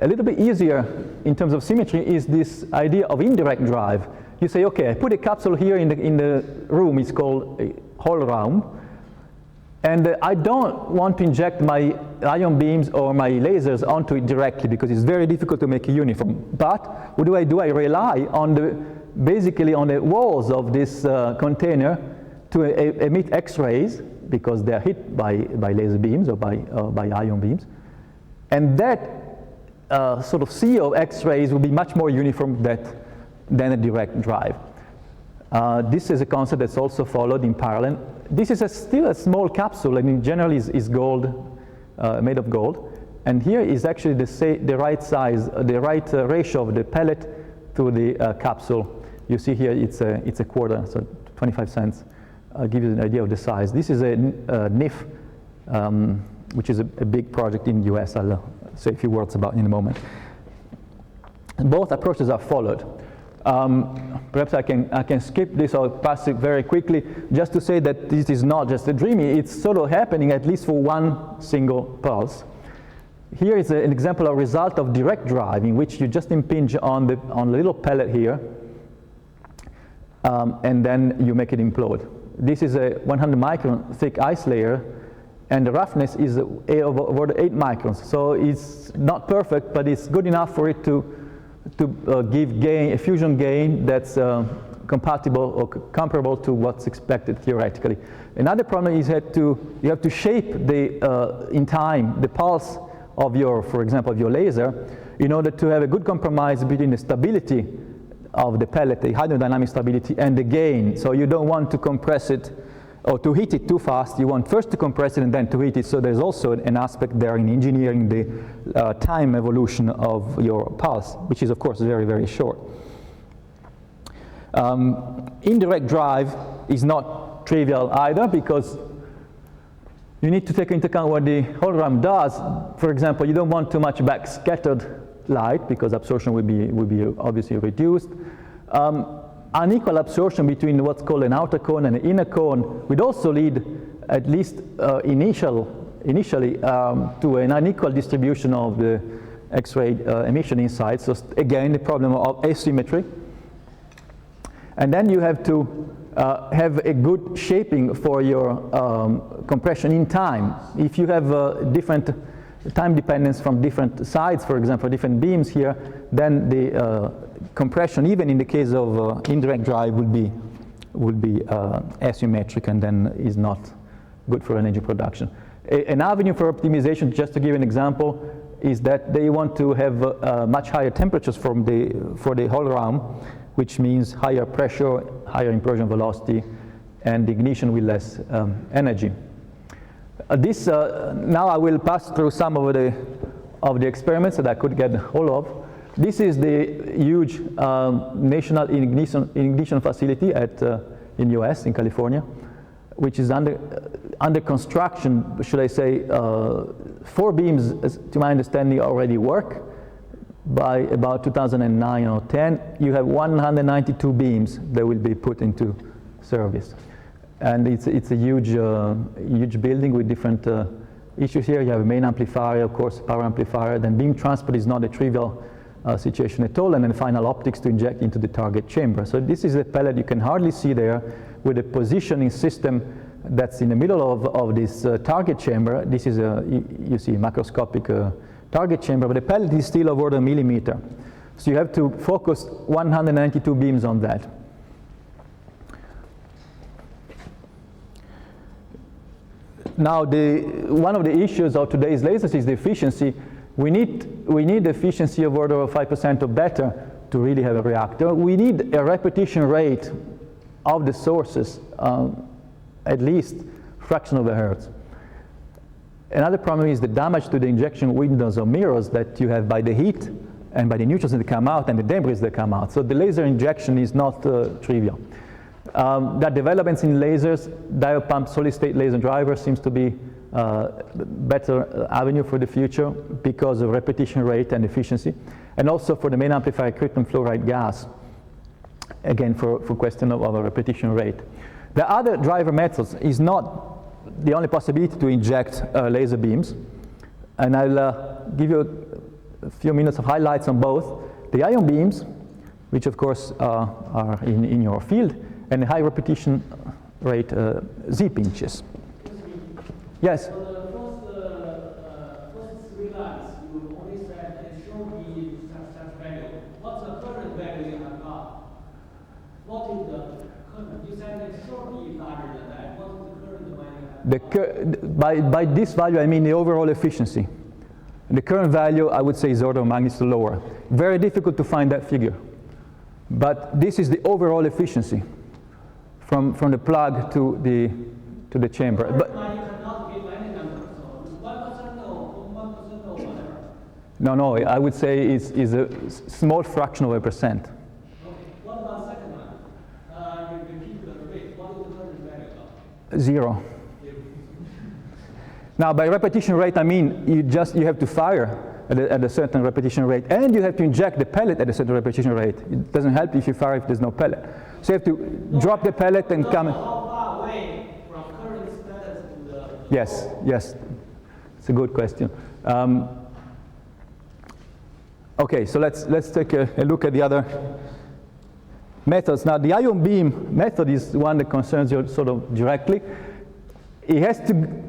[SPEAKER 2] A little bit easier in terms of symmetry is this idea of indirect drive. You say, okay, I put a capsule here in the room, it's called a hole round, and I don't want to inject my ion beams or my lasers onto it directly because it's very difficult to make it uniform. But what do? I rely on basically on the walls of this container to emit X-rays because they are hit by laser beams or by ion beams, and that sort of sea of X-rays will be much more uniform than a direct drive. This is a concept that's also followed in parallel. This is still a small capsule, and it generally is gold, made of gold. And here is actually the right size, the right ratio of the pellet to the capsule. You see here it's a quarter, so 25 cents. I'll give you an idea of the size. This is a NIF, which is a big project in the US. I'll say a few words about in a moment. Both approaches are followed. Perhaps I can skip this or pass it very quickly just to say that this is not just a dream. It's sort of happening at least for one single pulse. Here is an example of result of direct drive in which you just impinge on the little pellet here and then you make it implode. This is a 100 micron thick ice layer, and the roughness is over 8 microns. So it's not perfect, but it's good enough for it to give a fusion gain that's compatible or comparable to what's expected theoretically. Another problem is that you have to shape in time the pulse of for example, of your laser, in order to have a good compromise between the stability of the pellet, the hydrodynamic stability, and the gain. So you don't want to compress it or to heat it too fast. You want first to compress it and then to heat it. So there's also an aspect there in engineering the time evolution of your pulse, which is of course very, very short. Indirect drive is not trivial either, because you need to take into account what the hologram does. For example, you don't want too much backscattered light because absorption will be obviously reduced. Unequal absorption between what's called an outer cone and an inner cone would also lead, at least initially, to an unequal distribution of the X-ray emission inside. So again, the problem of asymmetry. And then you have to have a good shaping for your compression in time. If you have different time dependence from different sides, for example, different beams here, then the compression, even in the case of indirect drive, would be asymmetric and then is not good for energy production. An avenue for optimization, just to give an example, is that they want to have much higher temperatures for the whole round, which means higher pressure, higher implosion velocity, and ignition with less energy. Now I will pass through some of the experiments that I could get hold of. This is the huge national ignition facility in US, in California, which is under construction, should I say. 4 beams, to my understanding, already work. By about 2009 or 10, you have 192 beams that will be put into service. And it's a huge building with different issues here. You have a main amplifier, of course, power amplifier. Then beam transport is not a trivial situation at all. And then final optics to inject into the target chamber. So this is a pellet you can hardly see there with a positioning system that's in the middle of this target chamber. This is you see, macroscopic target chamber, but the pellet is still of order millimeter. So you have to focus 192 beams on that. Now, one of the issues of today's lasers is the efficiency. We need efficiency of order of 5% or better to really have a reactor. We need a repetition rate of the sources, at least fraction of a hertz. Another problem is the damage to the injection windows or mirrors that you have by the heat and by the neutrons that come out and the debris that come out. So the laser injection is not trivial. There are developments in lasers. Diode pump solid state laser driver seems to be a better avenue for the future because of repetition rate and efficiency. And also for the main amplifier krypton fluoride gas, again for question of a repetition rate. The other driver methods is not the only possibility to inject laser beams. And I'll give you a few minutes of highlights on both. The ion beams, which of course are in your field, and the high repetition rate Z pinches. Yes?
[SPEAKER 3] For the first 3 lines, you only said it should be such value. What's the current value you have got? What is the current? You said it should be larger than that. What is the current value you have got?
[SPEAKER 2] By this value, I mean the overall efficiency. The current value, I would say, is order of magnitude lower. Very difficult to find that figure. But this is the overall efficiency from the plug to the chamber. But
[SPEAKER 3] You cannot give any number. So 1% or 1% or whatever.
[SPEAKER 2] no, I would say is a small fraction of a percent.
[SPEAKER 3] Okay. What about second one? You repeat the rate. What is the current value of?
[SPEAKER 2] 0. Now, by repetition rate, I mean you have to fire at a certain repetition rate, and you have to inject the pellet at a certain repetition rate. It doesn't help if you fire if there's no pellet. So you have to drop the pellet and come.
[SPEAKER 3] How far away from current status to the?
[SPEAKER 2] Yes, it's a good question. Okay, so let's take a look at the other methods. Now, the ion beam method is one that concerns you sort of directly. It has to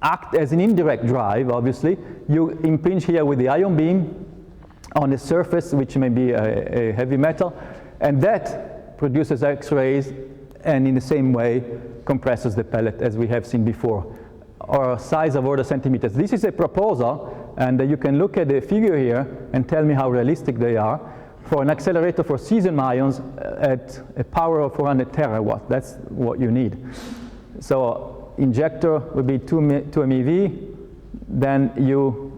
[SPEAKER 2] act as an indirect drive, obviously. You impinge here with the ion beam on a surface, which may be a heavy metal, and that produces X-rays, and in the same way compresses the pellet, as we have seen before, or size of order centimeters. This is a proposal, and you can look at the figure here and tell me how realistic they are. For an accelerator for cesium ions at a power of 400 terawatt, that's what you need. So injector would be 2 MeV, then you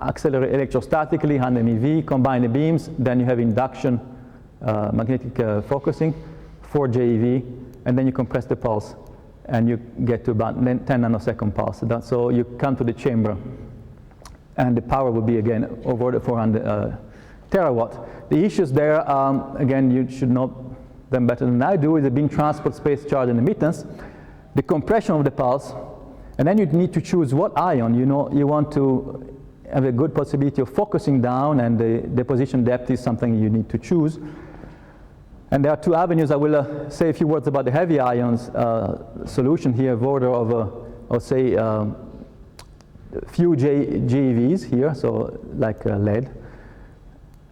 [SPEAKER 2] accelerate electrostatically, 100 MeV, combine the beams, then you have induction magnetic focusing, 4 JeV, and then you compress the pulse, and you get to about 10 nanosecond pulse. So you come to the chamber, and the power will be again over the 400 terawatt. The issues there, again, you should know them better than I do, is the beam transport, space charge, and emittance. The compression of the pulse, and then you need to choose what ion. You want to have a good possibility of focusing down, and the deposition depth is something you need to choose. And there are 2 avenues. I will say a few words about the heavy ions solution here of order of say few GeVs here, so like lead.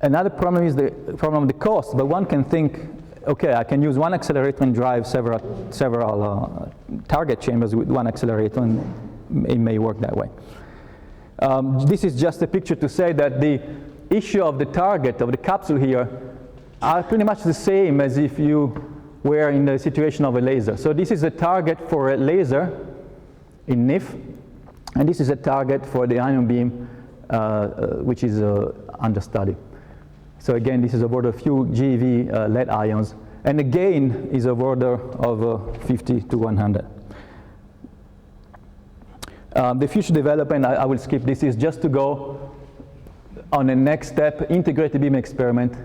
[SPEAKER 2] Another problem is the problem of the cost, but one can think, okay, I can use one accelerator and drive several target chambers with one accelerator, and it may work that way. This is just a picture to say that the issue of the target of the capsule here are pretty much the same as if you were in the situation of a laser. So this is a target for a laser in NIF, and this is a target for the ion beam, which is under study. So again, this is of order of few GeV lead ions, and the gain is of order of 50 to 100. The future development, I will skip this, is just to go on the next step, integrated beam experiment,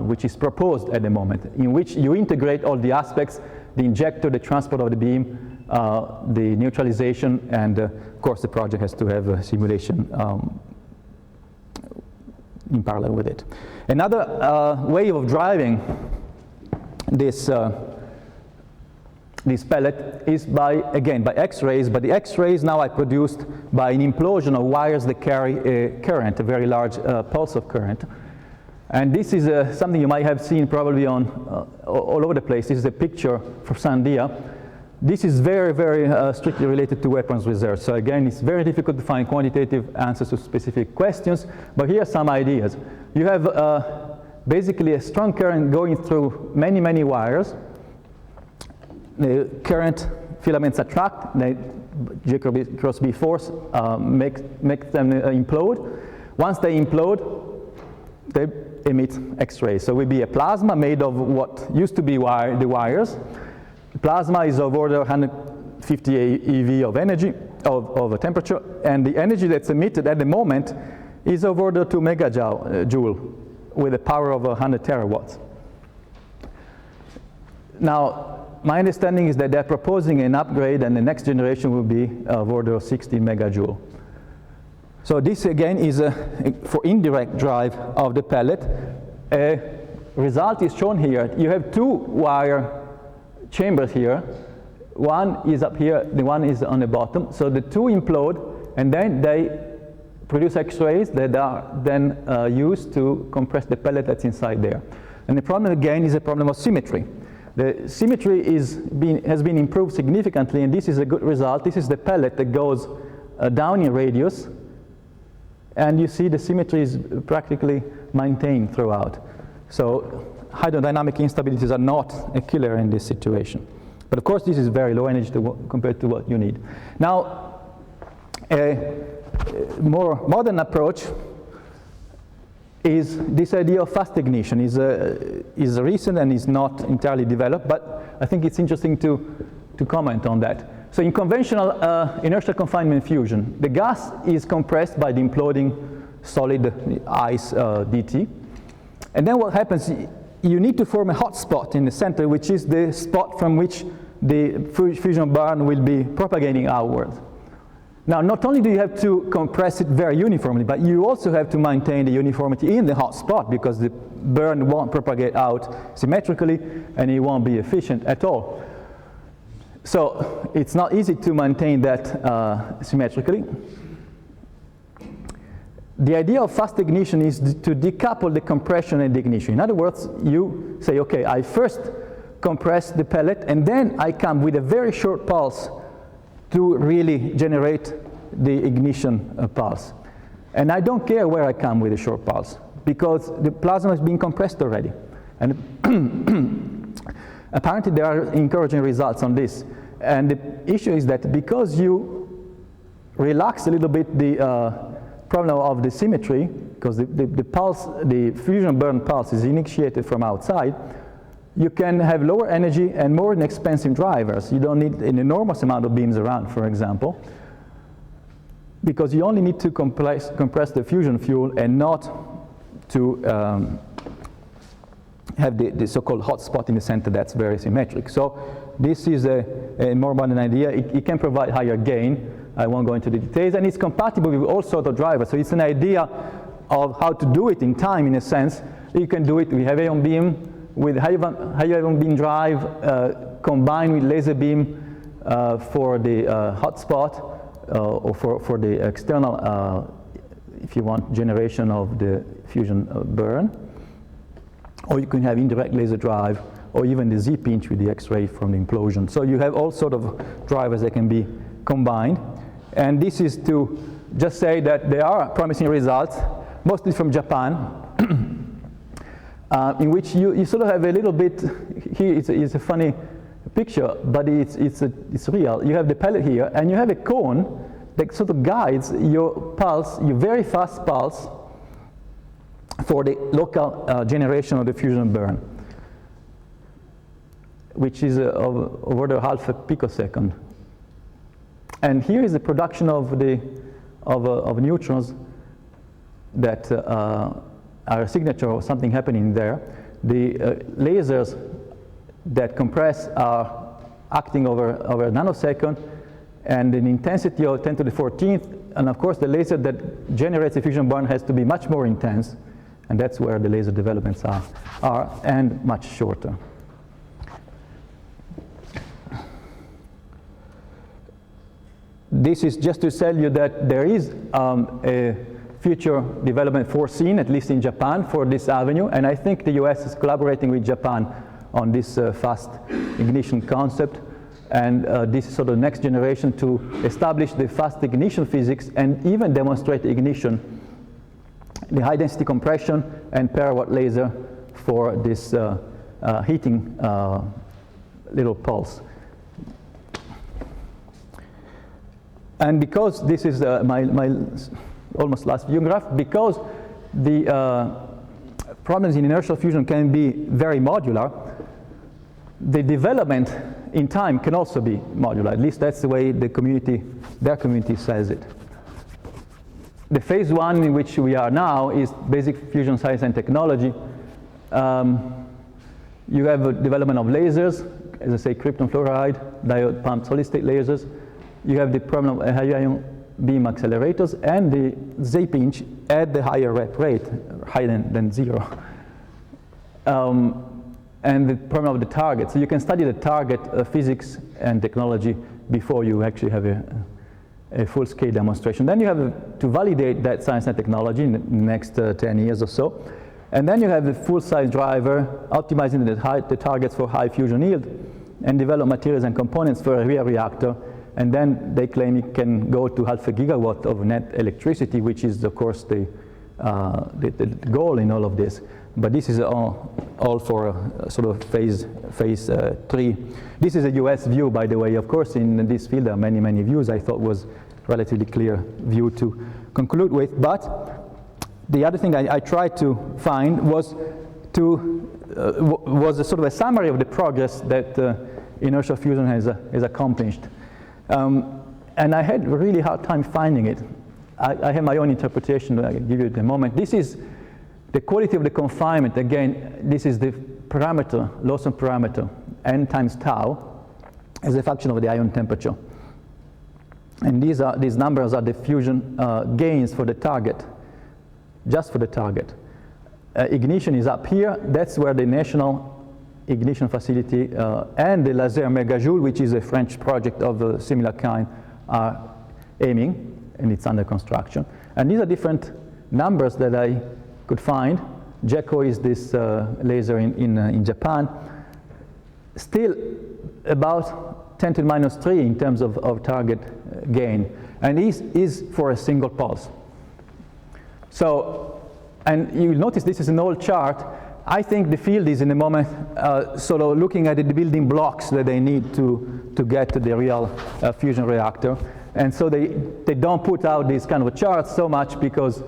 [SPEAKER 2] which is proposed at the moment, in which you integrate all the aspects, the injector, the transport of the beam, the neutralization, and of course the project has to have a simulation in parallel with it. Another way of driving this pellet is by X-rays, but the X-rays now are produced by an implosion of wires that carry a current, a very large pulse of current. And this is something you might have seen probably on all over the place. This is a picture from Sandia. This is very, very strictly related to weapons research. So again, it's very difficult to find quantitative answers to specific questions, but here are some ideas. You have basically a strong current going through many, many wires. The current filaments attract, the J cross B force makes them implode. Once they implode, they emit X-rays. So it will be a plasma made of what used to be the wires. Plasma is of order 150 eV of energy, of temperature, and the energy that's emitted at the moment is of order 2 megajoule with a power of 100 terawatts. Now, my understanding is that they're proposing an upgrade, and the next generation will be of order of 60 megajoule. So this again is for indirect drive of the pellet. A result is shown here. You have two wire chambers here. One is up here, the one is on the bottom. So the two implode, and then they produce X-rays that are then used to compress the pellet that's inside there. And the problem again is a problem of symmetry. The symmetry has been improved significantly, and this is a good result. This is the pellet that goes down in radius, and you see the symmetry is practically maintained throughout. So hydrodynamic instabilities are not a killer in this situation. But of course, this is very low energy compared to what you need. Now, a more modern approach is this idea of fast ignition. Is recent and is not entirely developed, but I think it's interesting to comment on that. So in conventional inertial confinement fusion, the gas is compressed by the imploding solid ice DT. And then what happens, you need to form a hot spot in the center, which is the spot from which the fusion burn will be propagating outward. Now, not only do you have to compress it very uniformly, but you also have to maintain the uniformity in the hot spot, because the burn won't propagate out symmetrically and it won't be efficient at all. So it's not easy to maintain that symmetrically. The idea of fast ignition is to decouple the compression and the ignition. In other words, you say, okay, I first compress the pellet, and then I come with a very short pulse to really generate the ignition pulse. And I don't care where I come with a short pulse, because the plasma is being compressed already. And apparently there are encouraging results on this. And the issue is that because you relax a little bit the problem of the symmetry, because the pulse, the fusion burn pulse is initiated from outside, you can have lower energy and more inexpensive drivers. You don't need an enormous amount of beams around, for example, because you only need to compress the fusion fuel and not to have the so-called hot spot in the center that's very symmetric. So this is a more modern idea. It can provide higher gain. I won't go into the details, and it's compatible with all sorts of drivers. So it's an idea of how to do it in time, in a sense. You can do it with heavy ion beam, with high ion beam drive, combined with laser beam for the hot spot, or for the external, if you want, generation of the fusion burn. Or you can have indirect laser drive, or even the Z-pinch with the X-ray from the implosion. So you have all sort of drivers that can be combined. And this is to just say that there are promising results, mostly from Japan, in which you sort of have a little bit, here it's a funny picture, but it's real. You have the pellet here, and you have a cone that sort of guides your pulse, your very fast pulse, for the local generation of the fusion burn, which is of order half a picosecond. And here is the production of neutrons that are a signature of something happening there. The lasers that compress are acting over a nanosecond, and an intensity of 10 to the 14th, and of course the laser that generates a fusion burn has to be much more intense, and that's where the laser developments are and much shorter. This is just to tell you that there is a future development foreseen, at least in Japan, for this avenue, and I think the US is collaborating with Japan on this fast ignition concept, and this is sort of the next generation to establish the fast ignition physics and even demonstrate ignition, the high density compression and parawatt laser for this heating little pulse. And because this is my almost last view graph, because the problems in inertial fusion can be very modular, the development in time can also be modular. At least that's the way the community, their community says it. The phase one in which we are now is basic fusion science and technology. You have a development of lasers, as I say, krypton fluoride, diode pumped solid state lasers. You have the problem of high ion beam accelerators and the Z-pinch at the higher rep rate, higher than 0. And the problem of the target. So you can study the target physics and technology before you actually have a full-scale demonstration. Then you have to validate that science and technology in the next 10 years or so. And then you have the full-size driver, optimizing the targets for high fusion yield, and develop materials and components for a real reactor. And then they claim it can go to 0.5 gigawatt of net electricity, which is, of course, the goal in all of this. But this is all for sort of phase 3. This is a US view, by the way. Of course, in this field there are many, many views. I thought was relatively clear view to conclude with. But the other thing I tried to find was a sort of a summary of the progress that inertial fusion has accomplished. And I had a really hard time finding it. I have my own interpretation. I'll give you in a moment. This is the quality of the confinement. Again, this is the parameter, Lawson parameter, n times tau, as a function of the ion temperature. And these numbers are the fusion gains for the target, just for the target. Ignition is up here. That's where the National Ignition Facility and the Laser Megajoule, which is a French project of a similar kind, are aiming, and it's under construction. And these are different numbers that I could find. JECO is this laser in Japan. Still about 10 to the minus 3 in terms of target gain. And this is for a single pulse. So, and you'll notice this is an old chart. I think the field is in the moment sort of looking at the building blocks that they need to get to the real fusion reactor. And so they don't put out these kind of charts so much because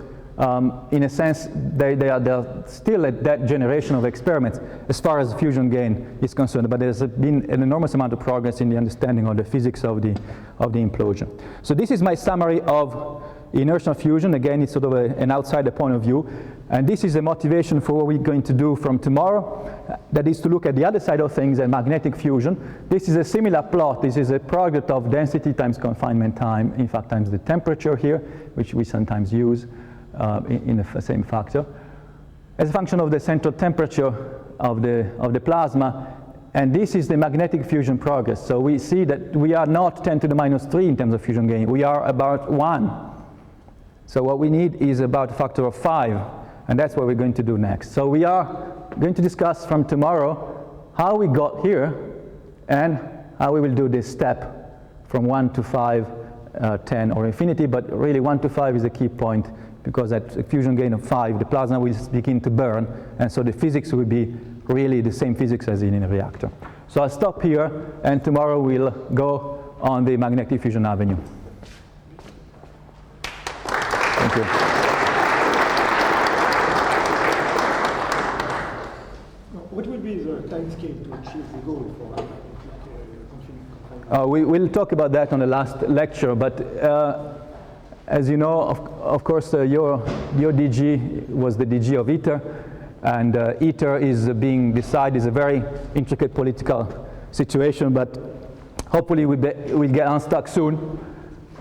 [SPEAKER 2] in a sense they're still at that generation of experiments as far as fusion gain is concerned. But there's been an enormous amount of progress in the understanding of the physics of the implosion. So this is my summary of inertial fusion. Again, it's sort of an outsider point of view. And this is a motivation for what we're going to do from tomorrow. That is to look at the other side of things and magnetic fusion. This is a similar plot. This is a product of density times confinement time, in fact, times the temperature here, which we sometimes use in the same factor. As a function of the central temperature of the plasma, And this is the magnetic fusion progress. So we see that we are not 10 to the minus 3 in terms of fusion gain. We are about 1. So what we need is about a factor of 5. And that's what we're going to do next. So we are going to discuss from tomorrow how we got here and how we will do this step from 1 to 5, 10 or infinity. But really 1 to 5 is a key point, because at a fusion gain of 5, the plasma will begin to burn. And so the physics will be really the same physics as in a reactor. So I'll stop here, and tomorrow we'll go on the magnetic fusion avenue. Thank you.
[SPEAKER 4] What will be the time scale to achieve the goal for confinement?
[SPEAKER 2] We will talk about that on the last lecture, but as you know, of course, your DG was the DG of ITER, and ITER is being decided is a very intricate political situation, but hopefully we'll get unstuck soon,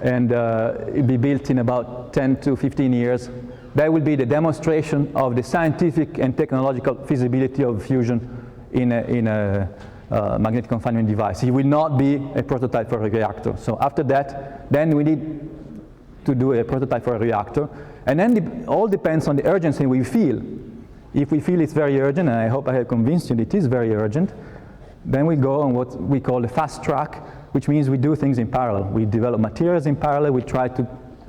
[SPEAKER 2] and it'll be built in about 10 to 15 years. That will be the demonstration of the scientific and technological feasibility of fusion in a magnetic confinement device. It will not be a prototype for a reactor. So after that, then we need to do a prototype for a reactor, and then all depends on the urgency we feel. If we feel it's very urgent, and I hope I have convinced you it is very urgent, then we go on what we call the fast track, which means we do things in parallel. We develop materials in parallel. We try to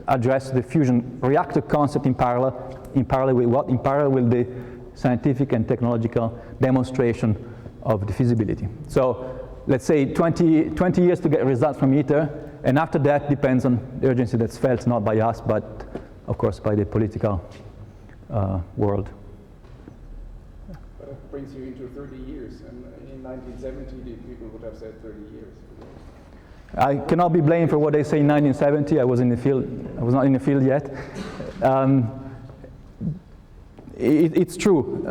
[SPEAKER 2] address the fusion reactor concept in parallel. In parallel with what? In parallel with the scientific and technological demonstration of the feasibility. So let's say 20 years to get results from ITER, and after that depends on the urgency that's felt, not by us, but of course by the political world.
[SPEAKER 5] But it brings you into 30 years, and in 1970 people would have said 30 years.
[SPEAKER 2] I cannot be blamed for what they say in 1970. I was in the field. I was not in the field yet. It's true.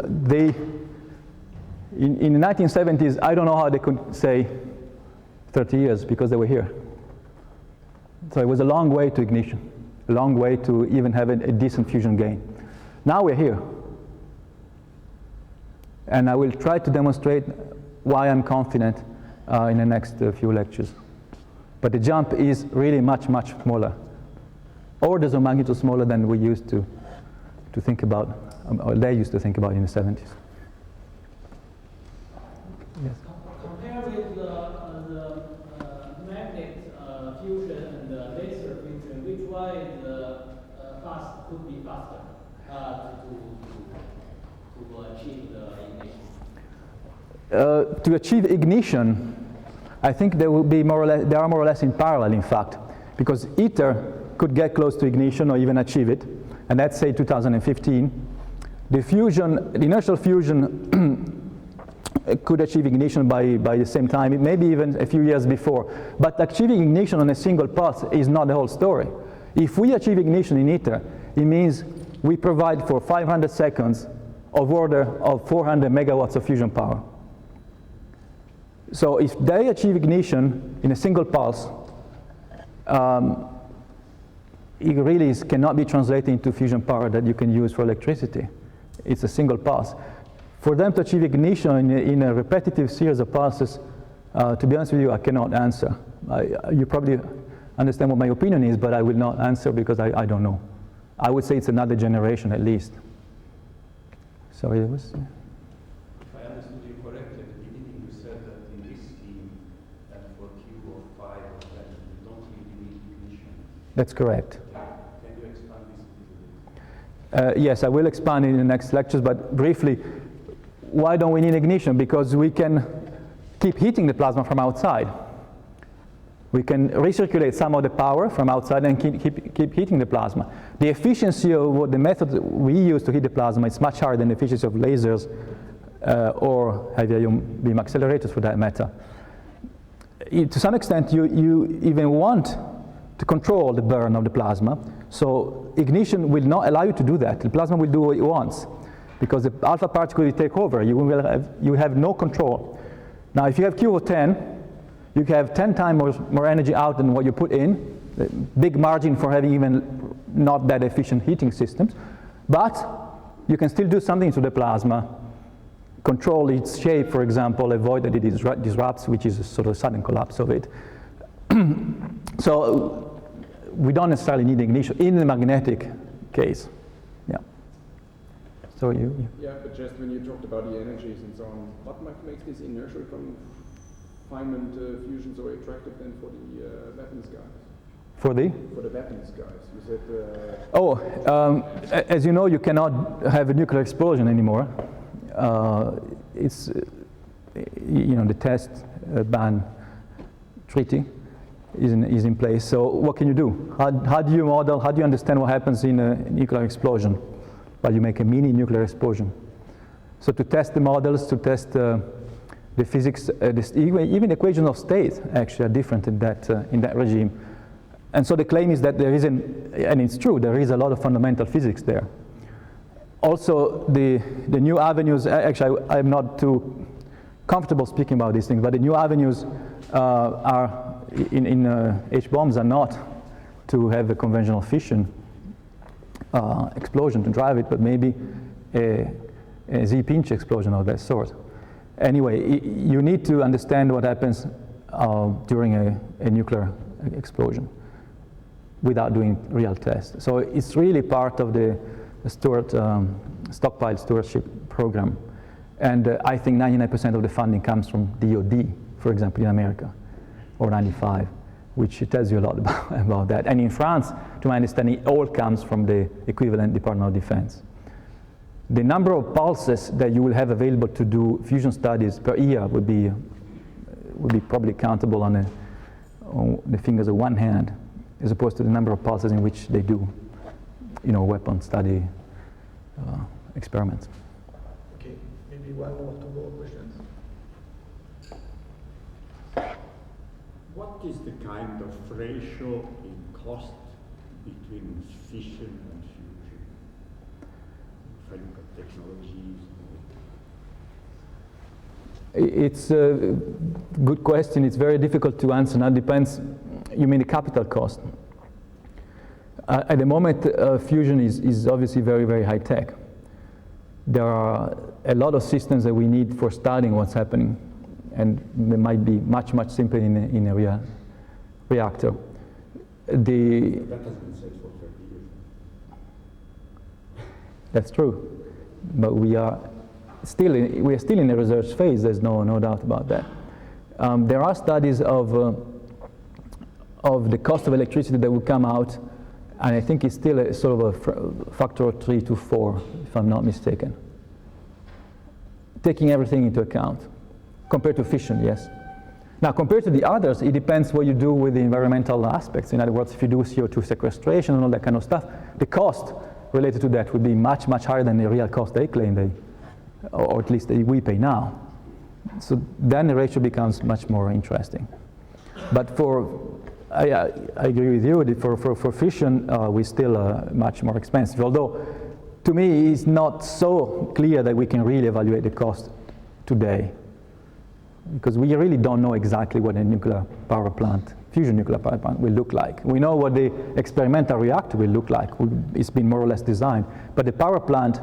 [SPEAKER 2] In the 1970s, I don't know how they could say 30 years, because they were here. So it was a long way to ignition, a long way to even have a decent fusion gain. Now we're here. And I will try to demonstrate why I'm confident in the next few lectures. But the jump is really much, much smaller. Orders of magnitude smaller than we used to think about, or they used to think about in the 70s. Yes.
[SPEAKER 3] Compare with the magnet fusion and the laser fusion, which one could be faster to achieve the ignition?
[SPEAKER 2] To achieve ignition, I think they will be they are more or less in parallel, in fact, because ITER could get close to ignition or even achieve it, and that's say 2015. The inertial fusion could achieve ignition by the same time, maybe even a few years before. But achieving ignition on a single pulse is not the whole story. If we achieve ignition in ITER, it means we provide for 500 seconds of order of 400 megawatts of fusion power. So if they achieve ignition in a single pulse, it really cannot be translated into fusion power that you can use for electricity. It's a single pulse. For them to achieve ignition in a repetitive series of pulses, to be honest with you, I cannot answer. You probably understand what my opinion is, but I will not answer because I don't know. I would say it's another generation at least. Sorry, it was...
[SPEAKER 6] If I understood you correctly, at the beginning you said that in this scheme, and for Q or 5 or 10, you don't really need ignition.
[SPEAKER 2] That's correct.
[SPEAKER 6] Can you expand this a bit?
[SPEAKER 2] Yes, I will expand in the next lectures, but briefly, why don't we need ignition? Because we can keep heating the plasma from outside. We can recirculate some of the power from outside and keep heating the plasma. The efficiency of the method we use to heat the plasma is much higher than the efficiency of lasers or heavy ion beam accelerators for that matter. To some extent, you even want to control the burn of the plasma. So ignition will not allow you to do that. The plasma will do what it wants because the alpha particle will take over. You have no control. Now, if you have Q of 10, you have 10 times more energy out than what you put in. Big margin for having even not that efficient heating systems. But you can still do something to the plasma control its shape, for example, avoid that it disrupts, which is a sort of sudden collapse of it. So we don't necessarily need ignition in the magnetic case. Yeah. So you.
[SPEAKER 5] Yeah, but just when you talked about the energies and so on, what makes this inertial confinement fusion so attractive then for the weapons guys? For the weapons guys, you said.
[SPEAKER 2] As you know, you cannot have a nuclear explosion anymore. It's the test ban treaty is in place. So what can you do? How do you model? How do you understand what happens in a nuclear explosion? Well, you make a mini nuclear explosion. So to test the models, to test the physics, even the equations of state actually are different in that regime. And so the claim is that there isn't, and it's true, there is a lot of fundamental physics there. Also, the new avenues, actually I'm not too comfortable speaking about these things, but the new avenues are in H-bombs are not to have a conventional fission explosion to drive it, but maybe a Z-pinch explosion of that sort. Anyway, you need to understand what happens during a nuclear explosion without doing real tests. So it's really part of the stockpile stewardship program. And I think 99% of the funding comes from DOD, for example, in America, or 95, which tells you a lot about that. And in France, to my understanding, it all comes from the equivalent Department of Defense. The number of pulses that you will have available to do fusion studies per year would be probably countable on the fingers of one hand, as opposed to the number of pulses in which they do, weapon study experiments.
[SPEAKER 4] Okay, maybe one or two more questions.
[SPEAKER 7] What is the kind of ratio in cost between fission and fusion? If I look at technologies.
[SPEAKER 2] It's a good question. It's very difficult to answer. Now it depends. You mean the capital cost? At the moment, fusion is obviously very, very high tech. There are a lot of systems that we need for studying what's happening, and they might be much, much simpler in a real reactor.
[SPEAKER 7] That has been said for 30 years.
[SPEAKER 2] That's true, but we are still in the research phase. There's no doubt about that. There are studies of the cost of electricity that will come out, and I think it's still a sort of a factor of 3 to 4, if I'm not mistaken. Taking everything into account, compared to fission, yes. Now, compared to the others, it depends what you do with the environmental aspects. In other words, if you do CO2 sequestration and all that kind of stuff, the cost related to that would be much, much higher than the real cost they claim or at least we pay now. So then the ratio becomes much more interesting. But I agree with you, for fission, we're still much more expensive. Although, to me, it's not so clear that we can really evaluate the cost today, because we really don't know exactly what a nuclear power plant, fusion nuclear power plant, will look like. We know what the experimental reactor will look like. It's been more or less designed. But the power plant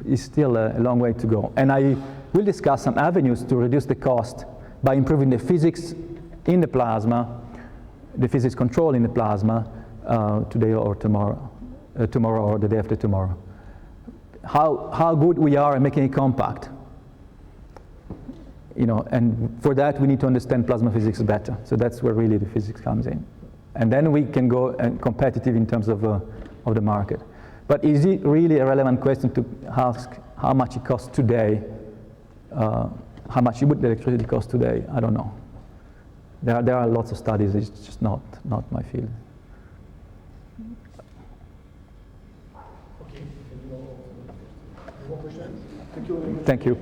[SPEAKER 2] is still a long way to go. And I will discuss some avenues to reduce the cost by improving the physics in the plasma, the physics control in the plasma, today or tomorrow or the day after tomorrow. How good we are at making it compact. And for that we need to understand plasma physics better. So that's where really the physics comes in. And then we can go competitive in terms of the market. But is it really a relevant question to ask how much it costs today? How much would the electricity cost today? I don't know. There are lots of studies. It's just not my field.
[SPEAKER 4] Okay. Any more questions? Thank you very much.
[SPEAKER 2] Thank you.